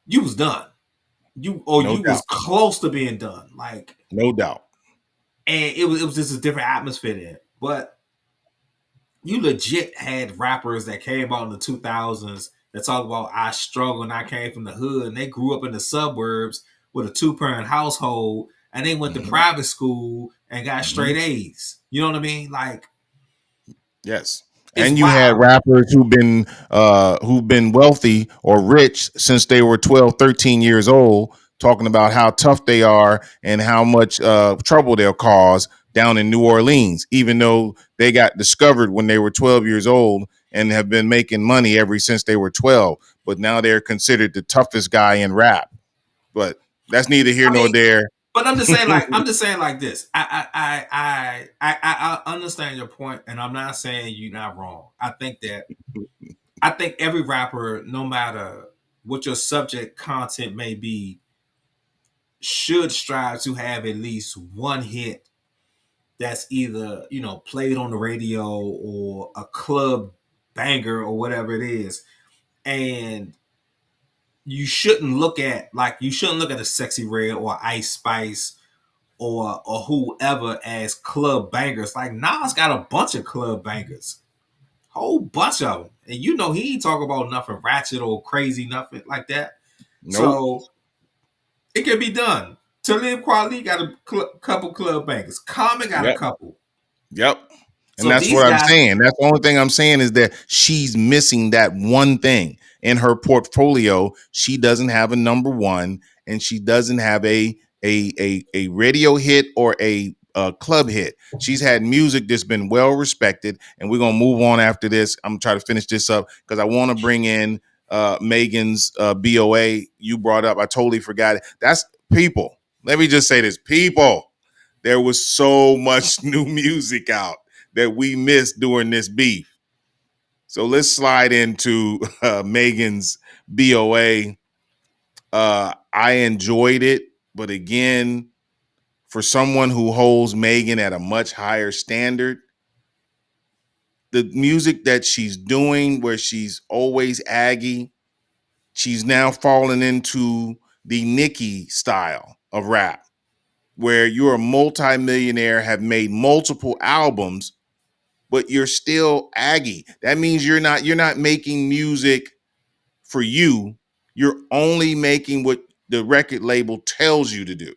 you was done. No You was doubt. close to being done. Like, No doubt. and it was just a different atmosphere there. But you legit had rappers that came out in the 2000s that talk about, I struggle and I came from the hood, and they grew up in the suburbs with a two-parent household, and they went to Hmm. private school and got Hmm. straight A's. You know what I mean? Like, Yes. it's And you had wild. rappers who've been wealthy or rich since they were 12, 13 years old, talking about how tough they are and how much trouble they'll cause down in New Orleans, even though they got discovered when they were 12 years old and have been making money ever since they were 12. But now they're considered the toughest guy in rap. But that's neither here I nor mean, there. but I'm just saying like this. I understand your point, and I'm not saying you're not wrong. I think every rapper, no matter what your subject content may be, should strive to have at least one hit that's either, played on the radio or a club banger or whatever it is. And you shouldn't look at a Sexy Red or Ice Spice or whoever as club bangers. Like, Nas got a bunch of club bangers, whole bunch of them, and he ain't talk about nothing ratchet or crazy, nothing like that. Nope. So it can be done. Talib Kweli got a couple club bangers. Common got a Yep. couple. Yep. And So that's these what I'm guys, saying. That's the only thing I'm saying is that she's missing that one thing in her portfolio. She doesn't have a number one, and she doesn't have a radio hit or a club hit. She's had music that's been well respected, and we're gonna move on after this. I'm gonna try to finish this up because I want to bring in Megan's BOA you brought up. I totally forgot it. That's people. Let me just say this, people. There was so much new music out that we missed during this beef. So let's slide into Megan's BOA. I enjoyed it, but again, for someone who holds Megan at a much higher standard, the music that she's doing, where she's always Aggie, she's now fallen into the Nicki style of rap, where you're a multimillionaire, have made multiple albums, but you're still Aggie. That means you're not making music for you. You're only making what the record label tells you to do.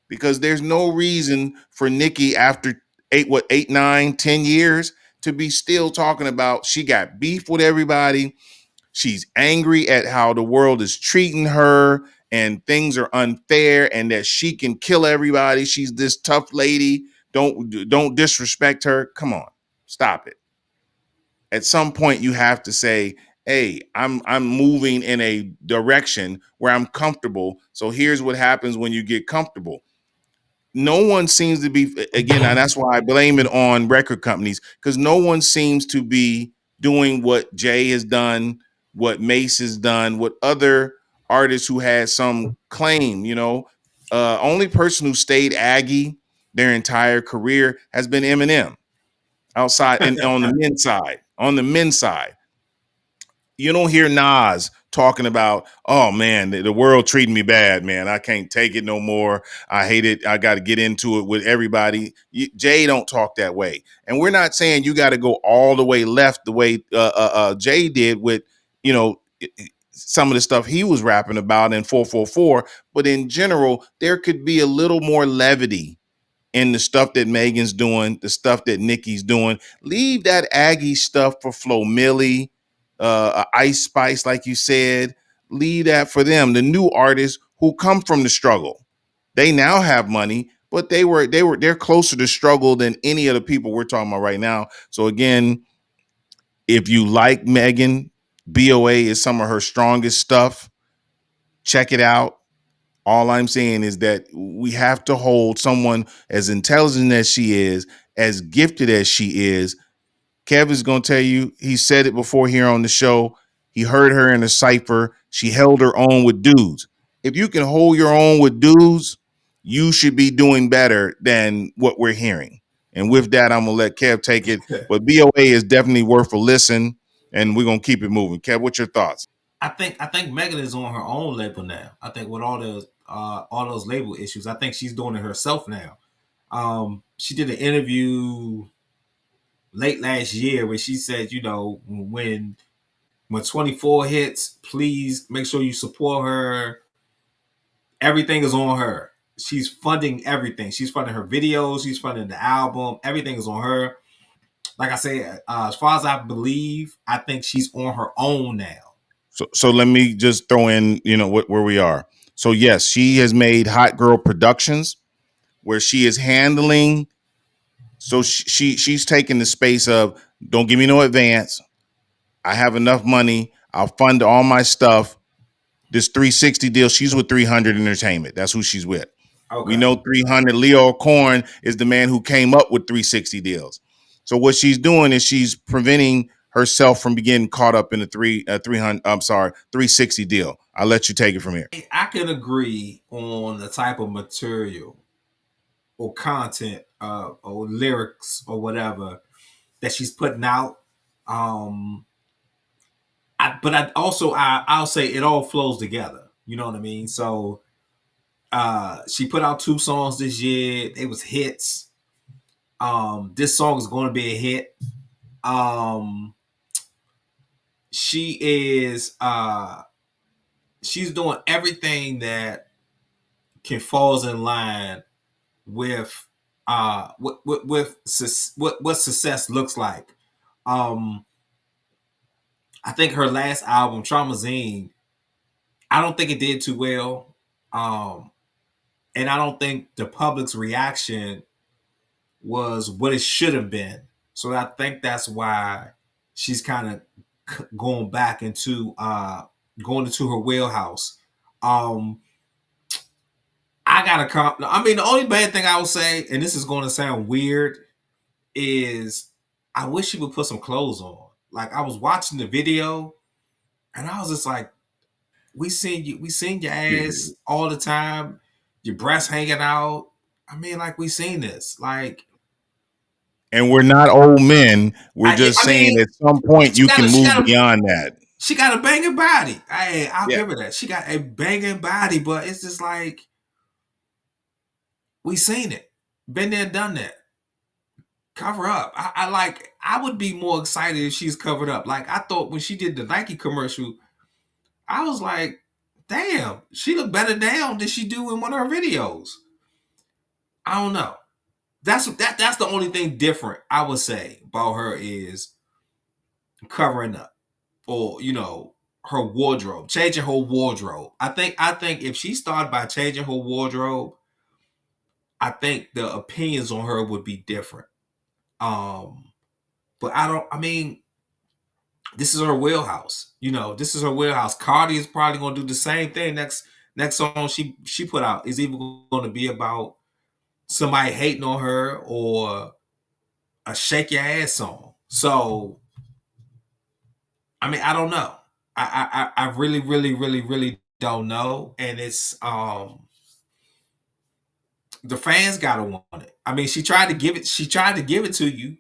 Because there's no reason for Nicki after 8, 9, 10 years to be still talking about she got beef with everybody. She's angry at how the world is treating her and things are unfair and that she can kill everybody. She's this tough lady. Don't disrespect her. Come on. Stop it. At some point you have to say, "Hey, I'm moving in a direction where I'm comfortable. So here's what happens when you get comfortable." No one seems to be, again, and that's why I blame it on record companies, because no one seems to be doing what Jay has done, what Mace has done, what other artists who had some claim. Only person who stayed Aggie their entire career has been Eminem outside and on the men's side. On the men's side, you don't hear Nas talking about, oh man, the world treating me bad, man. I can't take it no more. I hate it. I got to get into it with everybody. Jay don't talk that way. And we're not saying you got to go all the way left the way Jay did with, you know, some of the stuff he was rapping about in 444. But in general, there could be a little more levity in the stuff that Megan's doing, the stuff that Nikki's doing. Leave that Aggie stuff for Flo Millie, Ice Spice, like you said. Leave that for them, the new artists who come from the struggle. They now have money, but they're closer to struggle than any of the people we're talking about right now. So again, if you like Megan, BOA is some of her strongest stuff. Check it out. All I'm saying is that we have to hold someone as intelligent as she is, as gifted as she is. Kevin's going to tell you, he said it before here on the show. He heard her in a cipher. She held her own with dudes. If you can hold your own with dudes, you should be doing better than what we're hearing. And with that, I'm going to let Kev take it. But BOA is definitely worth a listen, and we're going to keep it moving. Kev, what's your thoughts? I think Megan is on her own label now. I think with all those label issues, I think she's doing it herself now. She did an interview late last year where she said, when 24 hits, please make sure you support her. Everything is on her. She's funding everything. She's funding her videos. She's funding the album. Everything is on her. Like I said, as far as I believe, I think she's on her own now. So let me just throw in, where we are. So yes, she has made Hot Girl Productions, where she is handling. So she's taking the space of, don't give me no advance. I have enough money. I'll fund all my stuff. This 360 deal, she's with 300 Entertainment. That's who she's with. We Okay. know 300. Leo Korn is the man who came up with 360 deals. So what she's doing is she's preventing herself from getting caught up in the 360 deal. I'll let you take it from here. I can agree on the type of material or content or lyrics or whatever that she's putting out. But I'll say it all flows together. You know what I mean? So she put out 2 songs this year. They was hits. This song is going to be a hit. Um, she is she's doing everything that can falls in line with what success looks like. Um, I think her last album, Traumazine, I don't think it did too well. And I don't think the public's reaction was what it should have been. So I think that's why she's kind of going into her wheelhouse. Um, I gotta come. I mean, the only bad thing I would say, and this is going to sound weird, is I wish she would put some clothes on. Like I was watching the video, and I was just like, we seen your ass all the time, your breasts hanging out. I mean, like we seen this. Like And we're not old men. We're just I saying mean, at some point she you got can a she move got a beyond that. she got a banging body. I'll Yeah. give her that. She got a banging body, but it's just like we seen it, been there, done that. Cover up. I would be more excited if she's covered up. Like I thought when she did the Nike commercial, I was like, damn, she looked better down than she do in one of her videos. I don't know. That's the only thing different I would say about her is covering up or her wardrobe, changing her wardrobe. I think if she started by changing her wardrobe, I think the opinions on her would be different. Um, but I don't. I mean, this is her wheelhouse. This is her wheelhouse. Cardi is probably gonna do the same thing. Next song she put out is either going to be about somebody hating on her or a shake your ass song. So I mean, I don't know. I really, really, really, really don't know. And it's the fans gotta want it. I mean, she tried to give it to you.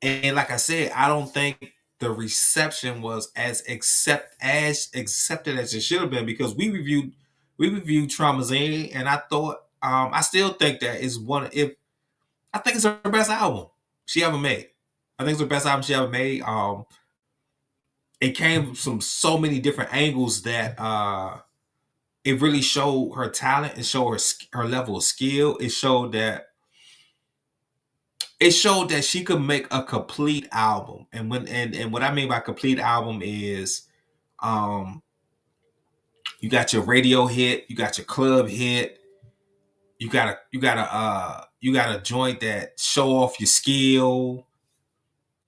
And like I said, I don't think the reception was as accepted as it should have been, because we reviewed Traumazine, and I thought I still think that is one if I think it's her best album she ever made. I think it's the best album she ever made. It came from so many different angles that it really showed her talent. It showed her level of skill. It showed that she could make a complete album. And what I mean by complete album is um you got your radio hit, you got your club hit, you got a joint that show off your skill,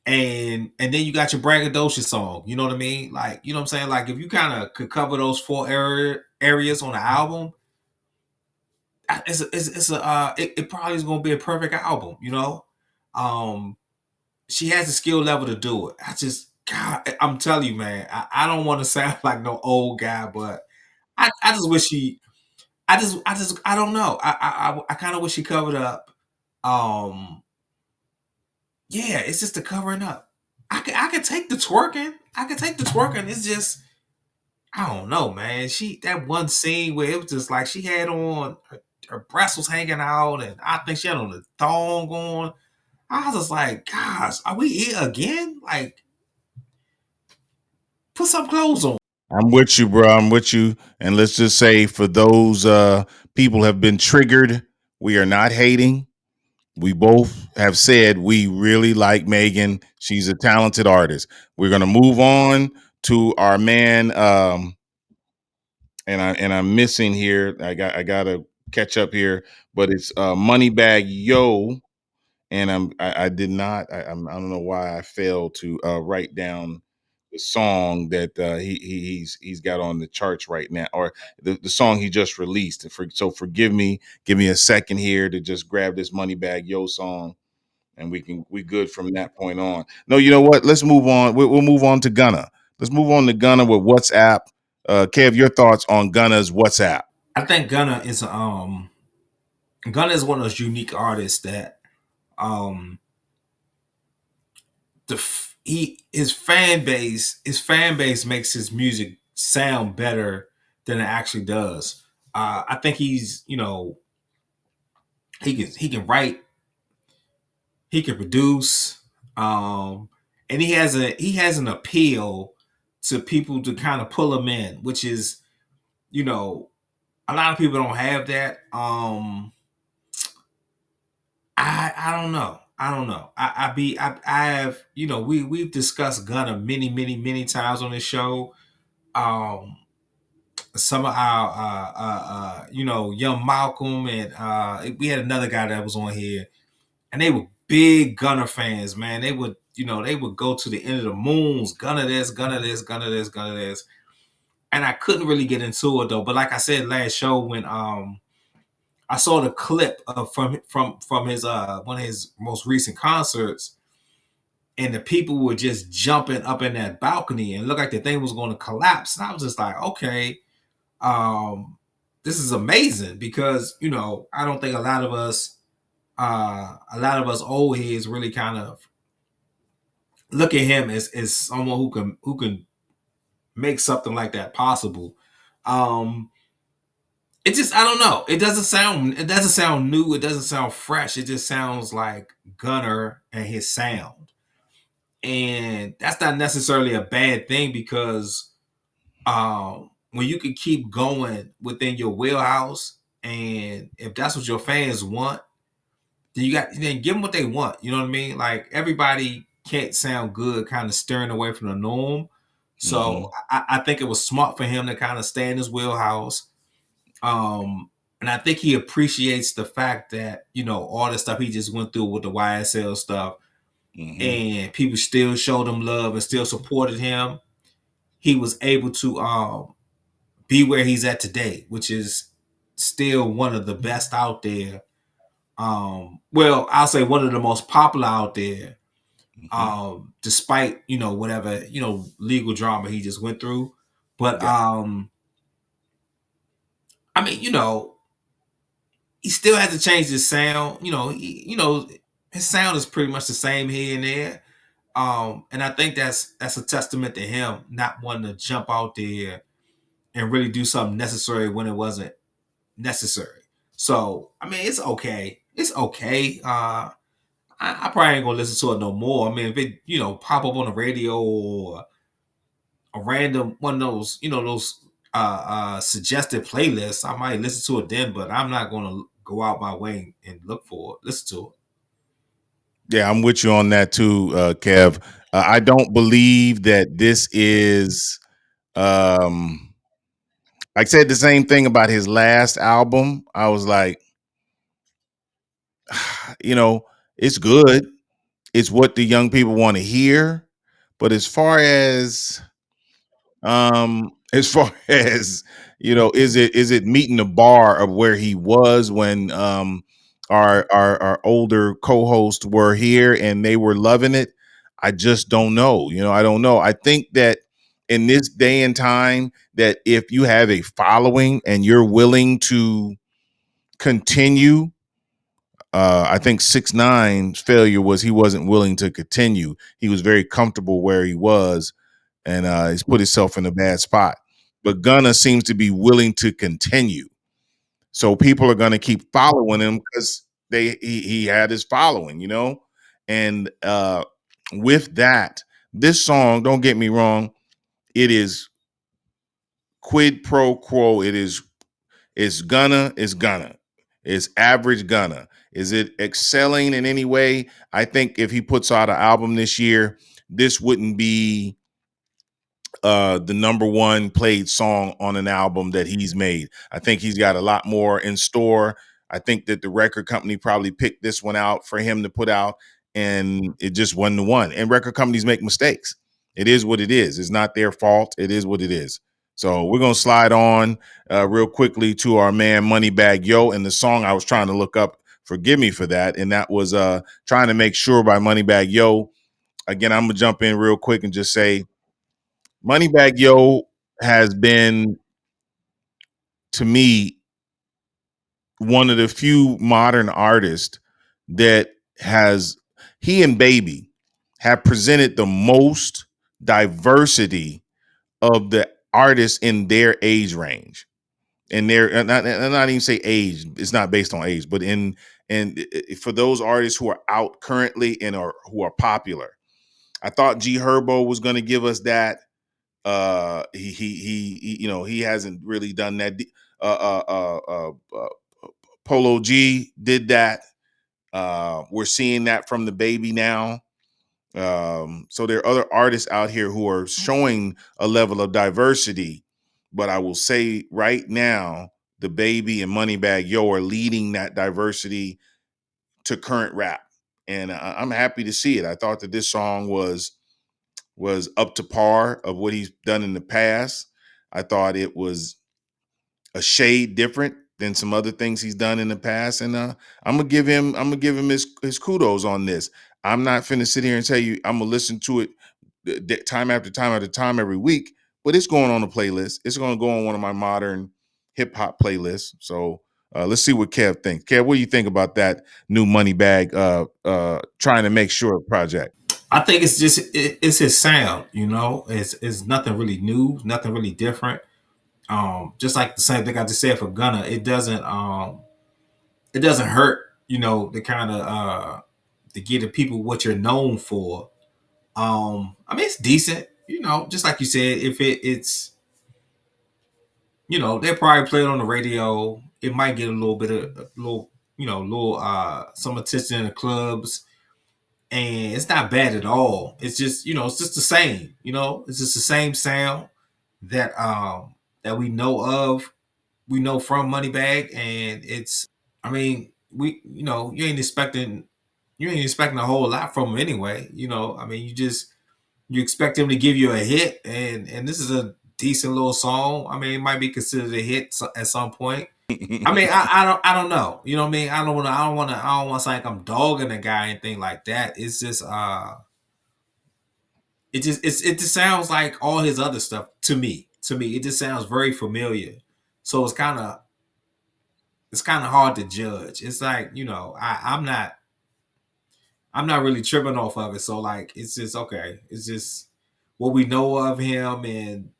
and then you got your braggadocious song. You know what I mean? Like, you know what I'm saying? Like, if you kind of could cover those four areas on the album, it probably is gonna be a perfect album, you know. Um she has the skill level to do it. God, I'm telling you, man, I don't want to sound like no old guy, but I just wish she I don't know. I kind of wish she covered up. Um yeah, it's just the covering up. I could take the twerking. I could take the twerking. It's just I don't know, man. That one scene where it was just like she had on her breast was hanging out, and I think she had on the thong on. I was just like, gosh, are we here again? Like, put some clothes on. I'm with you, bro. I'm with you. And let's just say for those people have been triggered, we are not hating. We both have said we really like Megan. She's a talented artist. We're gonna move on to our man. And I'm missing here. I gotta catch up here, but it's Moneybag Yo, and I did not. I don't know why I failed to write down the song that he's got on the charts right now, or the song he just released. So forgive me. Give me a second here to just grab this Moneybag Yo song, and we good from that point on. No, you know what? Let's move on. We'll move on to Gunna. Let's move on to Gunna with WhatsApp. Kev, your thoughts on Gunna's WhatsApp? I think Gunna is one of those unique artists that um he his fan base makes his music sound better than it actually does. I think he's, he can write, he can produce, and he has an appeal to people to kind of pull him in, which is, you know a lot of people don't have that. I don't know. I don't know. I have, we've discussed Gunna many, many, many times on this show. Um some of our young Malcolm, and we had another guy that was on here, and they were big Gunna fans, man. They would go to the end of the moons, Gunna this, Gunna this, Gunna this, Gunna this. And I couldn't really get into it though. But like I said last show, when I saw the clip of from his one of his most recent concerts, and the people were just jumping up in that balcony and looked like the thing was going to collapse. And I was just like, okay, um, this is amazing, because I don't think a lot of us old heads really kind of look at him as someone who can make something like that possible. Um, it just, I don't know. It doesn't sound new. It doesn't sound fresh. It just sounds like Gunner and his sound. And that's not necessarily a bad thing, because when you can keep going within your wheelhouse, and if that's what your fans want, then give them what they want. You know what I mean? Like, everybody can't sound good, kind of steering away from the norm. Mm-hmm. So I think it was smart for him to kind of stay in his wheelhouse. And I think he appreciates the fact that, all the stuff he just went through with the YSL stuff, Mm-hmm. and people still showed him love and still supported him. He was able to be where he's at today, which is still one of the best out there. Well, I'll say one of the most popular out there, Mm-hmm. despite, whatever, legal drama he just went through. But Yeah. I mean, he still has to change his sound. His sound is pretty much the same here and there. And I think that's a testament to him not wanting to jump out there and really do something necessary when it wasn't necessary. So I mean, it's okay. It's okay. I probably ain't gonna listen to it no more. I mean, if it pop up on the radio or a random one of those those suggested playlists, I might listen to it then. But I'm not gonna go out my way and look for it, listen to it. Yeah, I'm with you on that too, Kev. I don't believe that this is. Um, I said the same thing about his last album. I was like, you know, it's good. It's what the young people want to hear. But as far as is it meeting the bar of where he was when our older co-hosts were here and they were loving it? I just don't know. I don't know. I think that in this day and time, that if you have a following and you're willing to continue, I think 6ix9ine's failure was he wasn't willing to continue. He was very comfortable where he was, and he's put himself in a bad spot. But Gunna seems to be willing to continue, so people are going to keep following him because he had his following, and with that, this song, don't get me wrong, it is quid pro quo. It's Gunna. It's Gunna. It's average Gunna. Is it excelling in any way? I think if he puts out an album this year, this wouldn't be the number one played song on an album that he's made. I think he's got a lot more in store. I think that the record company probably picked this one out for him to put out, and it just wasn't the one. And record companies make mistakes. It is what it is. It's not their fault. It is what it is. So we're gonna slide on real quickly to our man Moneybag Yo, and the song I was trying to look up. Forgive me for that, and that was "Trying to Make Sure" by Moneybag Yo. Again, I'm gonna jump in real quick and just say Moneybag Yo has been, to me, one of the few modern artists that has, he and Baby have presented the most diversity of the artists in their age range. And they're not even say age, it's not based on age, but for those artists who are out currently and are who are popular. I thought G Herbo was going to give us that. He hasn't really done that. Polo G did that. We're seeing that from the Baby now. So there are other artists out here who are showing a level of diversity, but I will say right now, the Baby and Moneybag Yo are leading that diversity to current rap, and I'm happy to see it. I thought that this song was up to par of what he's done in the past. I thought it was a shade different than some other things he's done in the past, and I'm gonna give him his kudos on this. I'm not finna sit here and tell you I'm gonna listen to it time after time after time every week, but it's going on a playlist. It's going to go on one of my modern hip hop playlists. So let's see what Kev thinks. Kev, what do you think about that new Moneybag trying to make sure project? I think it's just it's his sound. It's nothing really new, nothing really different. Just like the same thing I just said for Gunna, it doesn't hurt. The kind of to get the people what you're known for. I mean, it's decent. Just like you said, if it's they'll probably play it on the radio. It might get a little, some attention in the clubs, and it's not bad at all. It's just, it's just the same. It's just the same sound that we know of. We know from Moneybag, and I mean, you ain't expecting a whole lot from him anyway. I mean, you expect him to give you a hit, and this is a decent little song. I mean, it might be considered a hit at some point. I mean, I don't know. You know what I mean? I don't want to sound like I'm dogging the guy or anything like that. It's just it just sounds like all his other stuff to me. to me. It just sounds very familiar. So it's kind of hard to judge. It's like, I'm not really tripping off of it. So like it's just okay. It's just what we know of him, and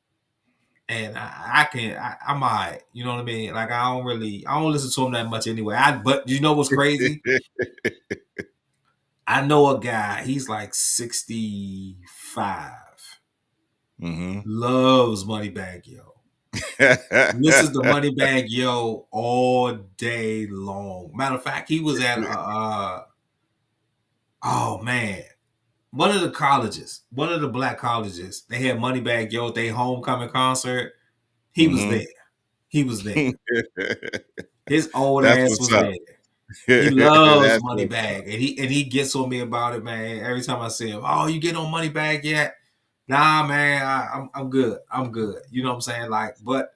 I'm alright. You know what I mean? Like I don't listen to him that much anyway. But you know what's crazy? I know a guy, he's like 65. Hmm. Loves Moneybag Yo. Listens to Moneybag Yo all day long. Matter of fact, he was at oh man, one of the black colleges. They had Moneybag Yo at their homecoming concert. He was Hmm. there. He was there. His old That's ass what's was up. there. He loves That's what's Moneybag, up. and he gets on me about it, man. Every time I see him, oh, you get on Moneybag yet? Nah, man, I'm good. I'm good. You know what I'm saying? Like, but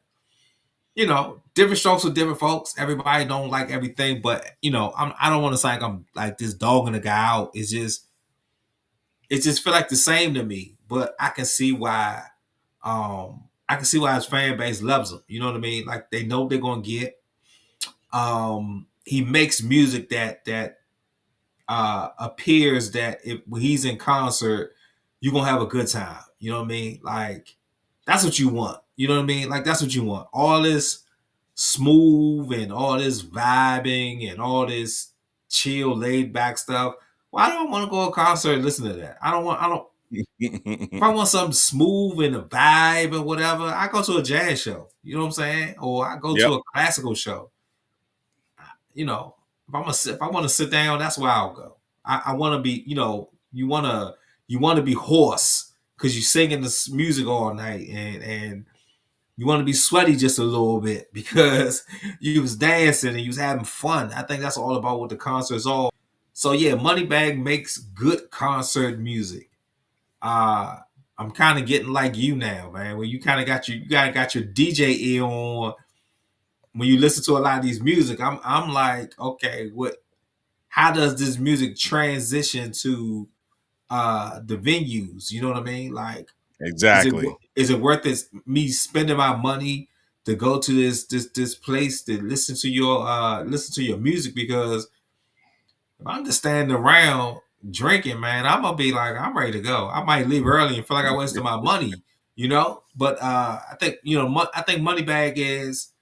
different strokes for different folks. Everybody don't like everything, but I don't want to say like I'm like this dogging a guy out. It just feel like the same to me. But I can see why. I can see why his fan base loves him. You know what I mean? Like they know they're gonna get. He makes music that appears that if when he's in concert, you're gonna have a good time. You know what I mean? Like that's what you want. You know what I mean? Like that's what you want. All this smooth and all this vibing and all this chill, laid back stuff. Well, I don't want to go to a concert and listen to that. I don't if I want something smooth and a vibe or whatever, I go to a jazz show. You know what I'm saying? Or I go Yep. to a classical show. You know, if I want to sit down, that's where I'll go. I want to be, you want to be hoarse because you're singing this music all night, and you want to be sweaty just a little bit because you was dancing and you was having fun. I think that's all about what the concert's all. So yeah, Moneybag makes good concert music. Uh I'm kind of getting like you now, man. Where you kind of got your DJ ear on when you listen to a lot of these music. I'm like, okay, what? How does this music transition to the venues? You know what I mean? Like, Exactly. is it worth it me spending my money to go to this place to listen to your music? Because if I'm just standing around drinking, man, I'm gonna be like, I'm ready to go. I might leave early and feel like I wasted my money, But I think I think Moneybag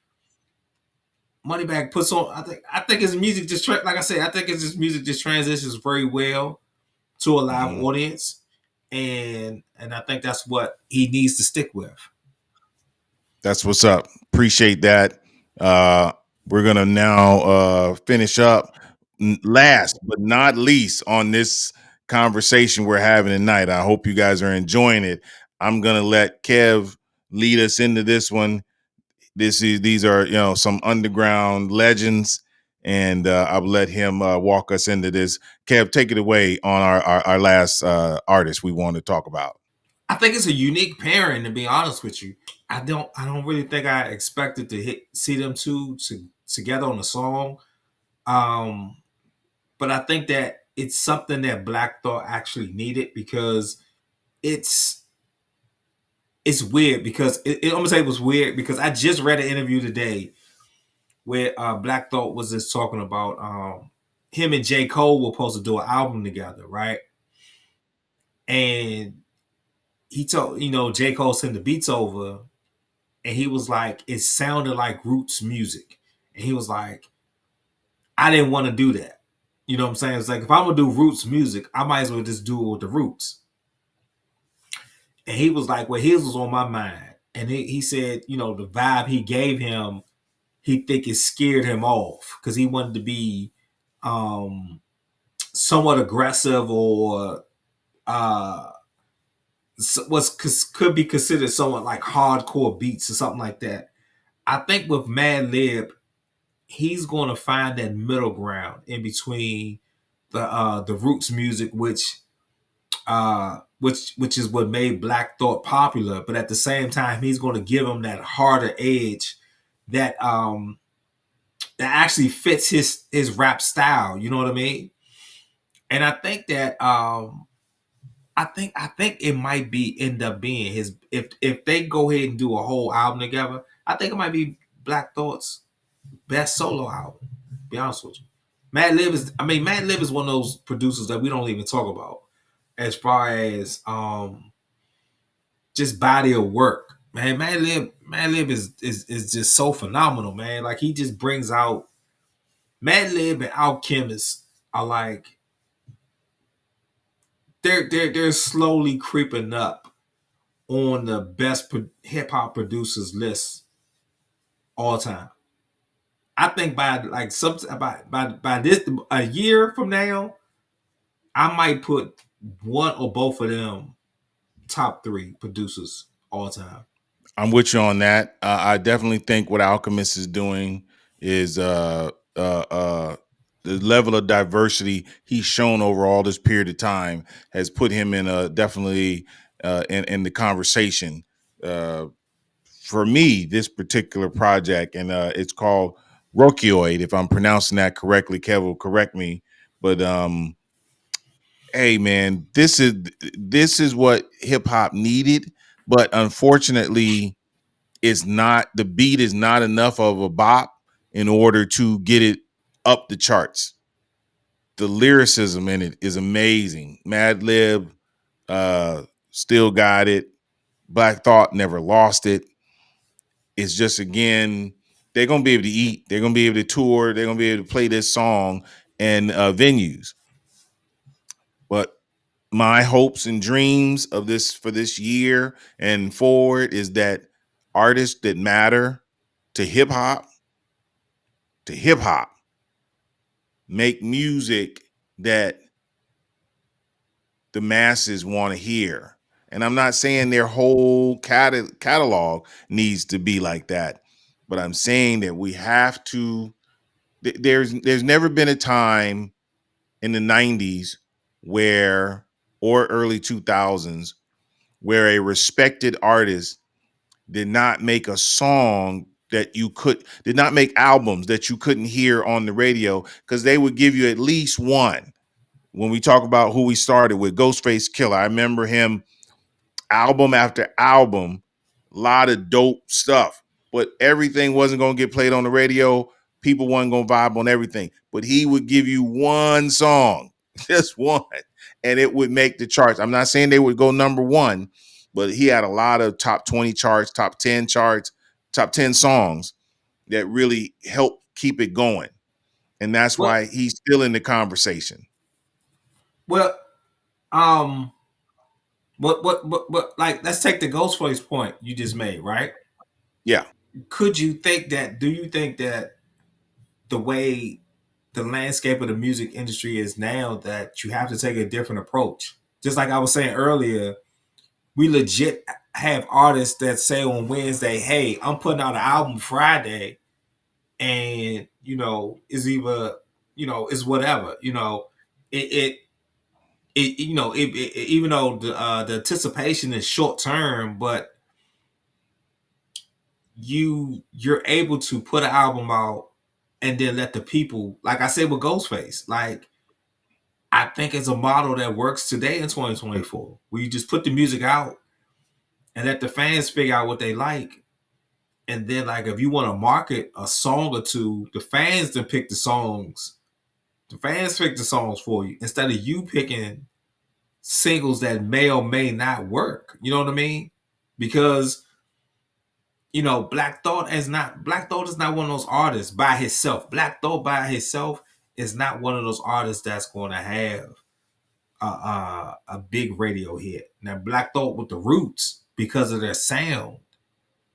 puts on. I think his music like I said, I think his music just transitions very well to a live Hmm. audience, and I think that's what he needs to stick with. That's what's up. Appreciate that. Uh, we're gonna now finish up. Last but not least, on this conversation we're having tonight, I hope you guys are enjoying it. I'm gonna let Kev lead us into this one. These are some underground legends, and I'll let him walk us into this. Kev, take it away on our last artist we want to talk about. I think it's a unique pairing, to be honest with you. I don't really think I expected to see them together on a song. Um, but I think that it's something that Black Thought actually needed because it's it's weird because I'm gonna say it was weird because I just read an interview today where Black Thought was just talking about him and J. Cole were supposed to do an album together, right? And he told J. Cole sent the beats over, and he was like, it sounded like roots music, and he was like, I didn't want to do that. You know what I'm saying? It's like if I'm gonna do roots music, I might as well just do it with the roots. And he was like, well, his was on my mind, and he said, the vibe he gave him, he think it scared him off because he wanted to be um somewhat aggressive or uh could be considered somewhat like hardcore beats or something like that. I think with Mad Lib, he's going to find that middle ground in between the roots music, which is what made Black Thought popular, but at the same time, he's going to give him that harder edge that actually fits his rap style. You know what I mean? And I think that I think it might be end up being his if they go ahead and do a whole album together. I think it might be Black Thought's best solo album. Be honest with you, Mad Lib is one of those producers that we don't even talk about as far as just body of work. Man, Mad Lib is just so phenomenal, man. Like he just brings out Mad Lib and Alchemist are like they're slowly creeping up on the best hip hop producers list all time. I think by like some by this a year from now, I might put one or both of them top three producers all time. I'm with you on that. I definitely think what Alchemist is doing is the level of diversity he's shown over all this period of time has put him in a definitely in the conversation. Uh, for me, this particular project, and it's called Rokioid, if I'm pronouncing that correctly. Kev will correct me, but hey, man, this is what hip hop needed, but unfortunately is not the beat is not enough of a bop in order to get it up the charts. The lyricism in it is amazing. Mad Lib still got it. Black Thought never lost it. It's just again, they're gonna be able to eat, they're gonna be able to tour, they're gonna be able to play this song in venues. But my hopes and dreams of this for this year and forward is that artists that matter to hip hop make music that the masses want to hear. And I'm not saying their whole catalog needs to be like that, but I'm saying that we have to. There's never been a time in the '90s where or early 2000s where a respected artist did not make a song that you could did not make albums that you couldn't hear on the radio because they would give you at least one. When we talk about who we started with, Ghostface Killah, I remember him album after album, a lot of dope stuff, but everything wasn't going to get played on the radio. People wasn't going to vibe on everything, but he would give you one song, just one, and it would make the charts. I'm not saying they would go number one, but he had a lot of top 20 charts, top 10 charts, top 10 songs that really helped keep it going. And that's Well, why he's still in the conversation. well, um, what like let's take the Ghostface point you just made, right? Yeah. Could you think that? Do you think that the way the landscape of the music industry is now, that you have to take a different approach? Just like I was saying earlier, we legit have artists that say on Wednesday, "Hey, I'm putting out an album Friday," and is either is whatever. It it even though the anticipation is short term, but you're able to put an album out and then let the people, like I said with Ghostface, like I think it's a model that works today in 2024. Where you just put the music out and let the fans figure out what they like. And then, like, if you want to market a song or two, the fans then pick the songs. The fans pick the songs for you instead of you picking singles that may or may not work. You know what I mean? Because Black Thought is not one of those artists by himself. Black Thought by himself is not one of those artists that's going to have a big radio hit. Now, Black Thought with the Roots, because of their sound,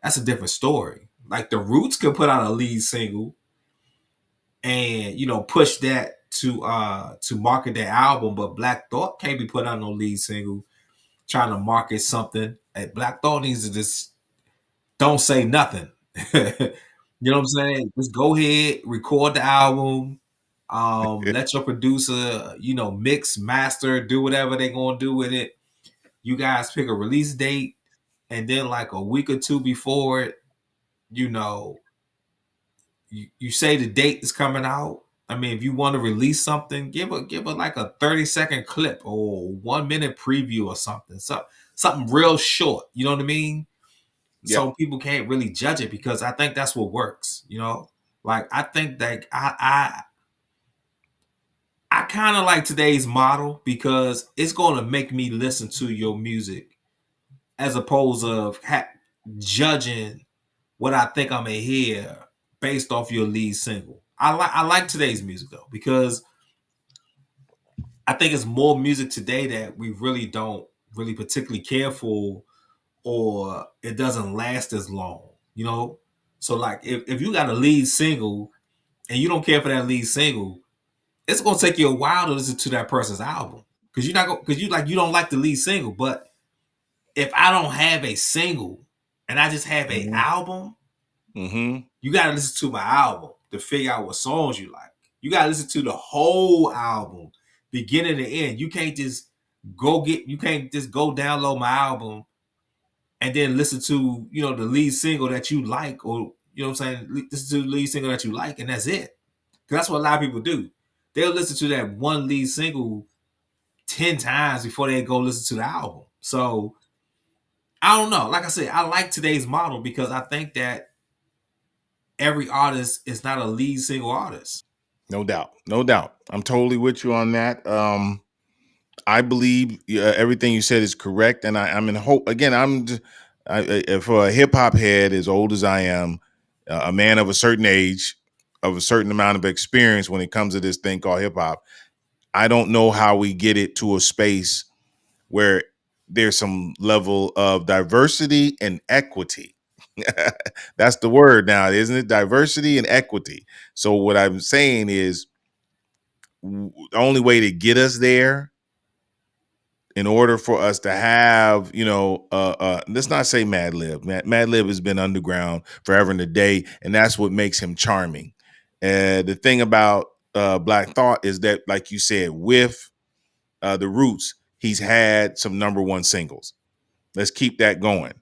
that's a different story. Like the Roots could put out a lead single and push that to market their album, but Black Thought can't be put out no lead single trying to market something. And Black Thought needs to just don't say nothing. You know what I'm saying? Just go ahead, record the album. Let your producer, mix, master, do whatever they're gonna do with it. You guys pick a release date, and then like a week or two before it, you say the date is coming out, I mean, if you want to release something, give a like a 30-second clip or 1 minute preview or something. Something real short. You know what I mean? Yep. So people can't really judge it because I think that's what works. Like I think that I kind of like today's model because it's going to make me listen to your music as opposed of judging what I think I'm gonna hear based off your lead single. I like today's music though because I think it's more music today that we really don't really particularly care for, or it doesn't last as long. So like if you got a lead single and you don't care for that lead single, it's gonna take you a while to listen to that person's album because you're not going because you don't like the lead single. But if I don't have a single and I just have a Mm-hmm. album, Mm-hmm. you got to listen to my album to figure out what songs you like. You got to listen to the whole album, beginning to end. You can't just go download my album and then listen to, the lead single that you like, or, what I'm saying, listen to the lead single that you like, and that's it. Because that's what a lot of people do. They'll listen to that one lead single 10 times before they go listen to the album. So I don't know. Like I said, I like today's model because I think that every artist is not a lead single artist. No doubt. No doubt. I'm totally with you on that. I believe everything you said is correct, and I'm in hope. Again, for a hip hop head as old as I am, a man of a certain age, of a certain amount of experience when it comes to this thing called hip hop. I don't know how we get it to a space where there's some level of diversity and equity. That's the word now, isn't it? Diversity and equity. So what I'm saying is the only way to get us there, in order for us to have, let's not say Mad Lib. Mad Lib has been underground forever and a day, and that's what makes him charming. The thing about Black Thought is that, like you said, with the Roots, he's had some number one singles. Let's keep that going.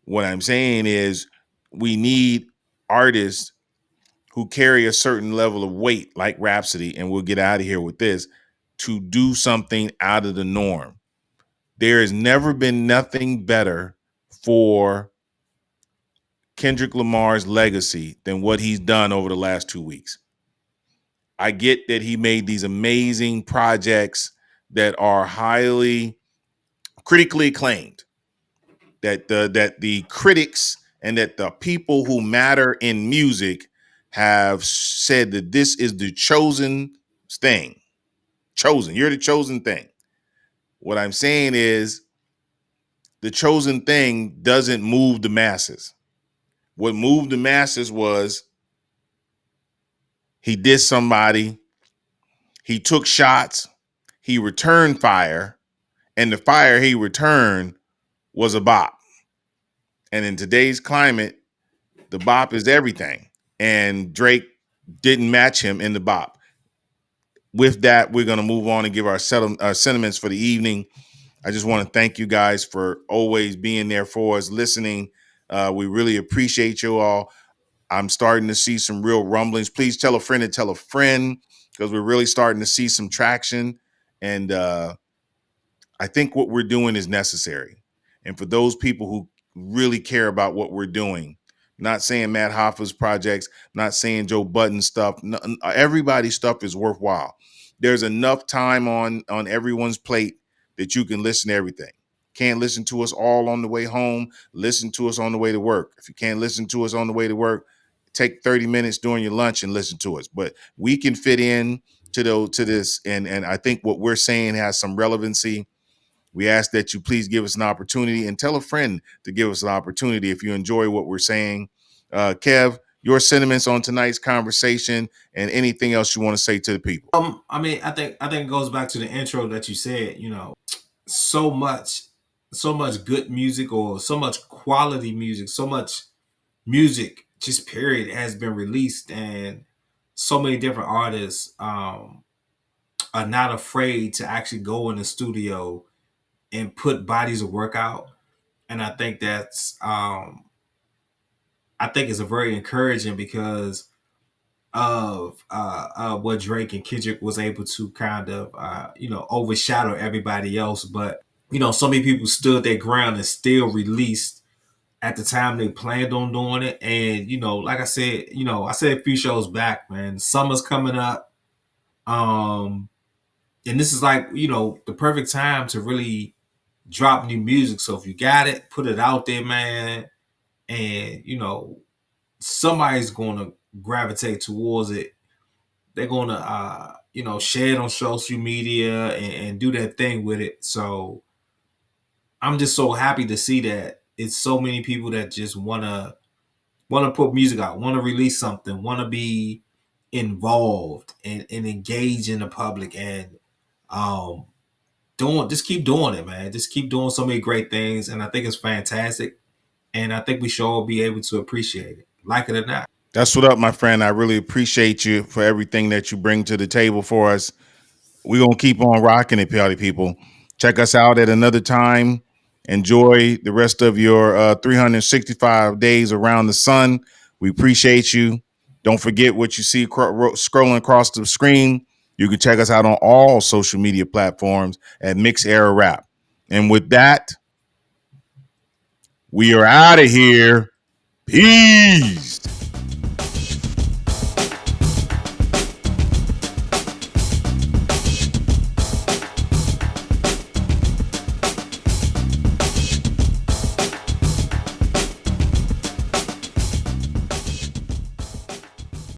What I'm saying is we need artists who carry a certain level of weight, like Rhapsody, and we'll get out of here with this, to do something out of the norm. There has never been nothing better for Kendrick Lamar's legacy than what he's done over the last 2 weeks. I get that he made these amazing projects that are highly critically acclaimed, that the critics and that the people who matter in music have said that this is the chosen thing. Chosen. You're the chosen thing. What I'm saying is the chosen thing doesn't move the masses. What moved the masses was he did somebody, he took shots, he returned fire, and the fire he returned was a bop. And in today's climate, the bop is everything. And Drake didn't match him in the bop. With that, we're going to move on and give our sentiments for the evening. I just want to thank you guys for always being there for us, listening. We really appreciate you all. I'm starting to see some real rumblings. Please tell a friend and tell a friend, because we're really starting to see some traction. And I think what we're doing is necessary. And for those people who really care about what we're doing, not saying Matt Hoffa's projects, not saying Joe Budden stuff, everybody's stuff is worthwhile. There's enough time on everyone's plate that you can listen to everything. Can't listen to us all on the way home, listen to us on the way to work. If you can't listen to us on the way to work, take 30 minutes during your lunch and listen to us. But we can fit in to this, and I think what we're saying has some relevancy. We ask that you please give us an opportunity and tell a friend to give us an opportunity if you enjoy what we're saying. Kev, your sentiments on tonight's conversation and anything else you want to say to the people. I mean, I think it goes back to the intro that you said. So much, so much good music, or so much quality music, so much music, just period, has been released, and so many different artists are not afraid to actually go in the studio and put bodies of work out. And I think it's a very encouraging because of what Drake and Kendrick was able to kind of overshadow everybody else. But so many people stood their ground and still released at the time they planned on doing it. And like I said, I said a few shows back, man, summer's coming up. And this is like, the perfect time to really drop new music. So if you got it, put it out there, man. And somebody's gonna gravitate towards it. They're gonna share it on social media and do that thing with it. So I'm just so happy to see that it's so many people that just wanna put music out, wanna release something, wanna be involved and engage in the public, and um just keep doing it, man. Just keep doing so many great things. And I think it's fantastic. And I think we should all be able to appreciate it, like it or not. That's what up, my friend. I really appreciate you for everything that you bring to the table for us. We're gonna keep on rocking it, party people. Check us out at another time. Enjoy the rest of your 365 days around the sun. We appreciate you. Don't forget what you see scrolling across the screen. You can check us out on all social media platforms at Mix Era Rap. And with that, we are out of here. Peace.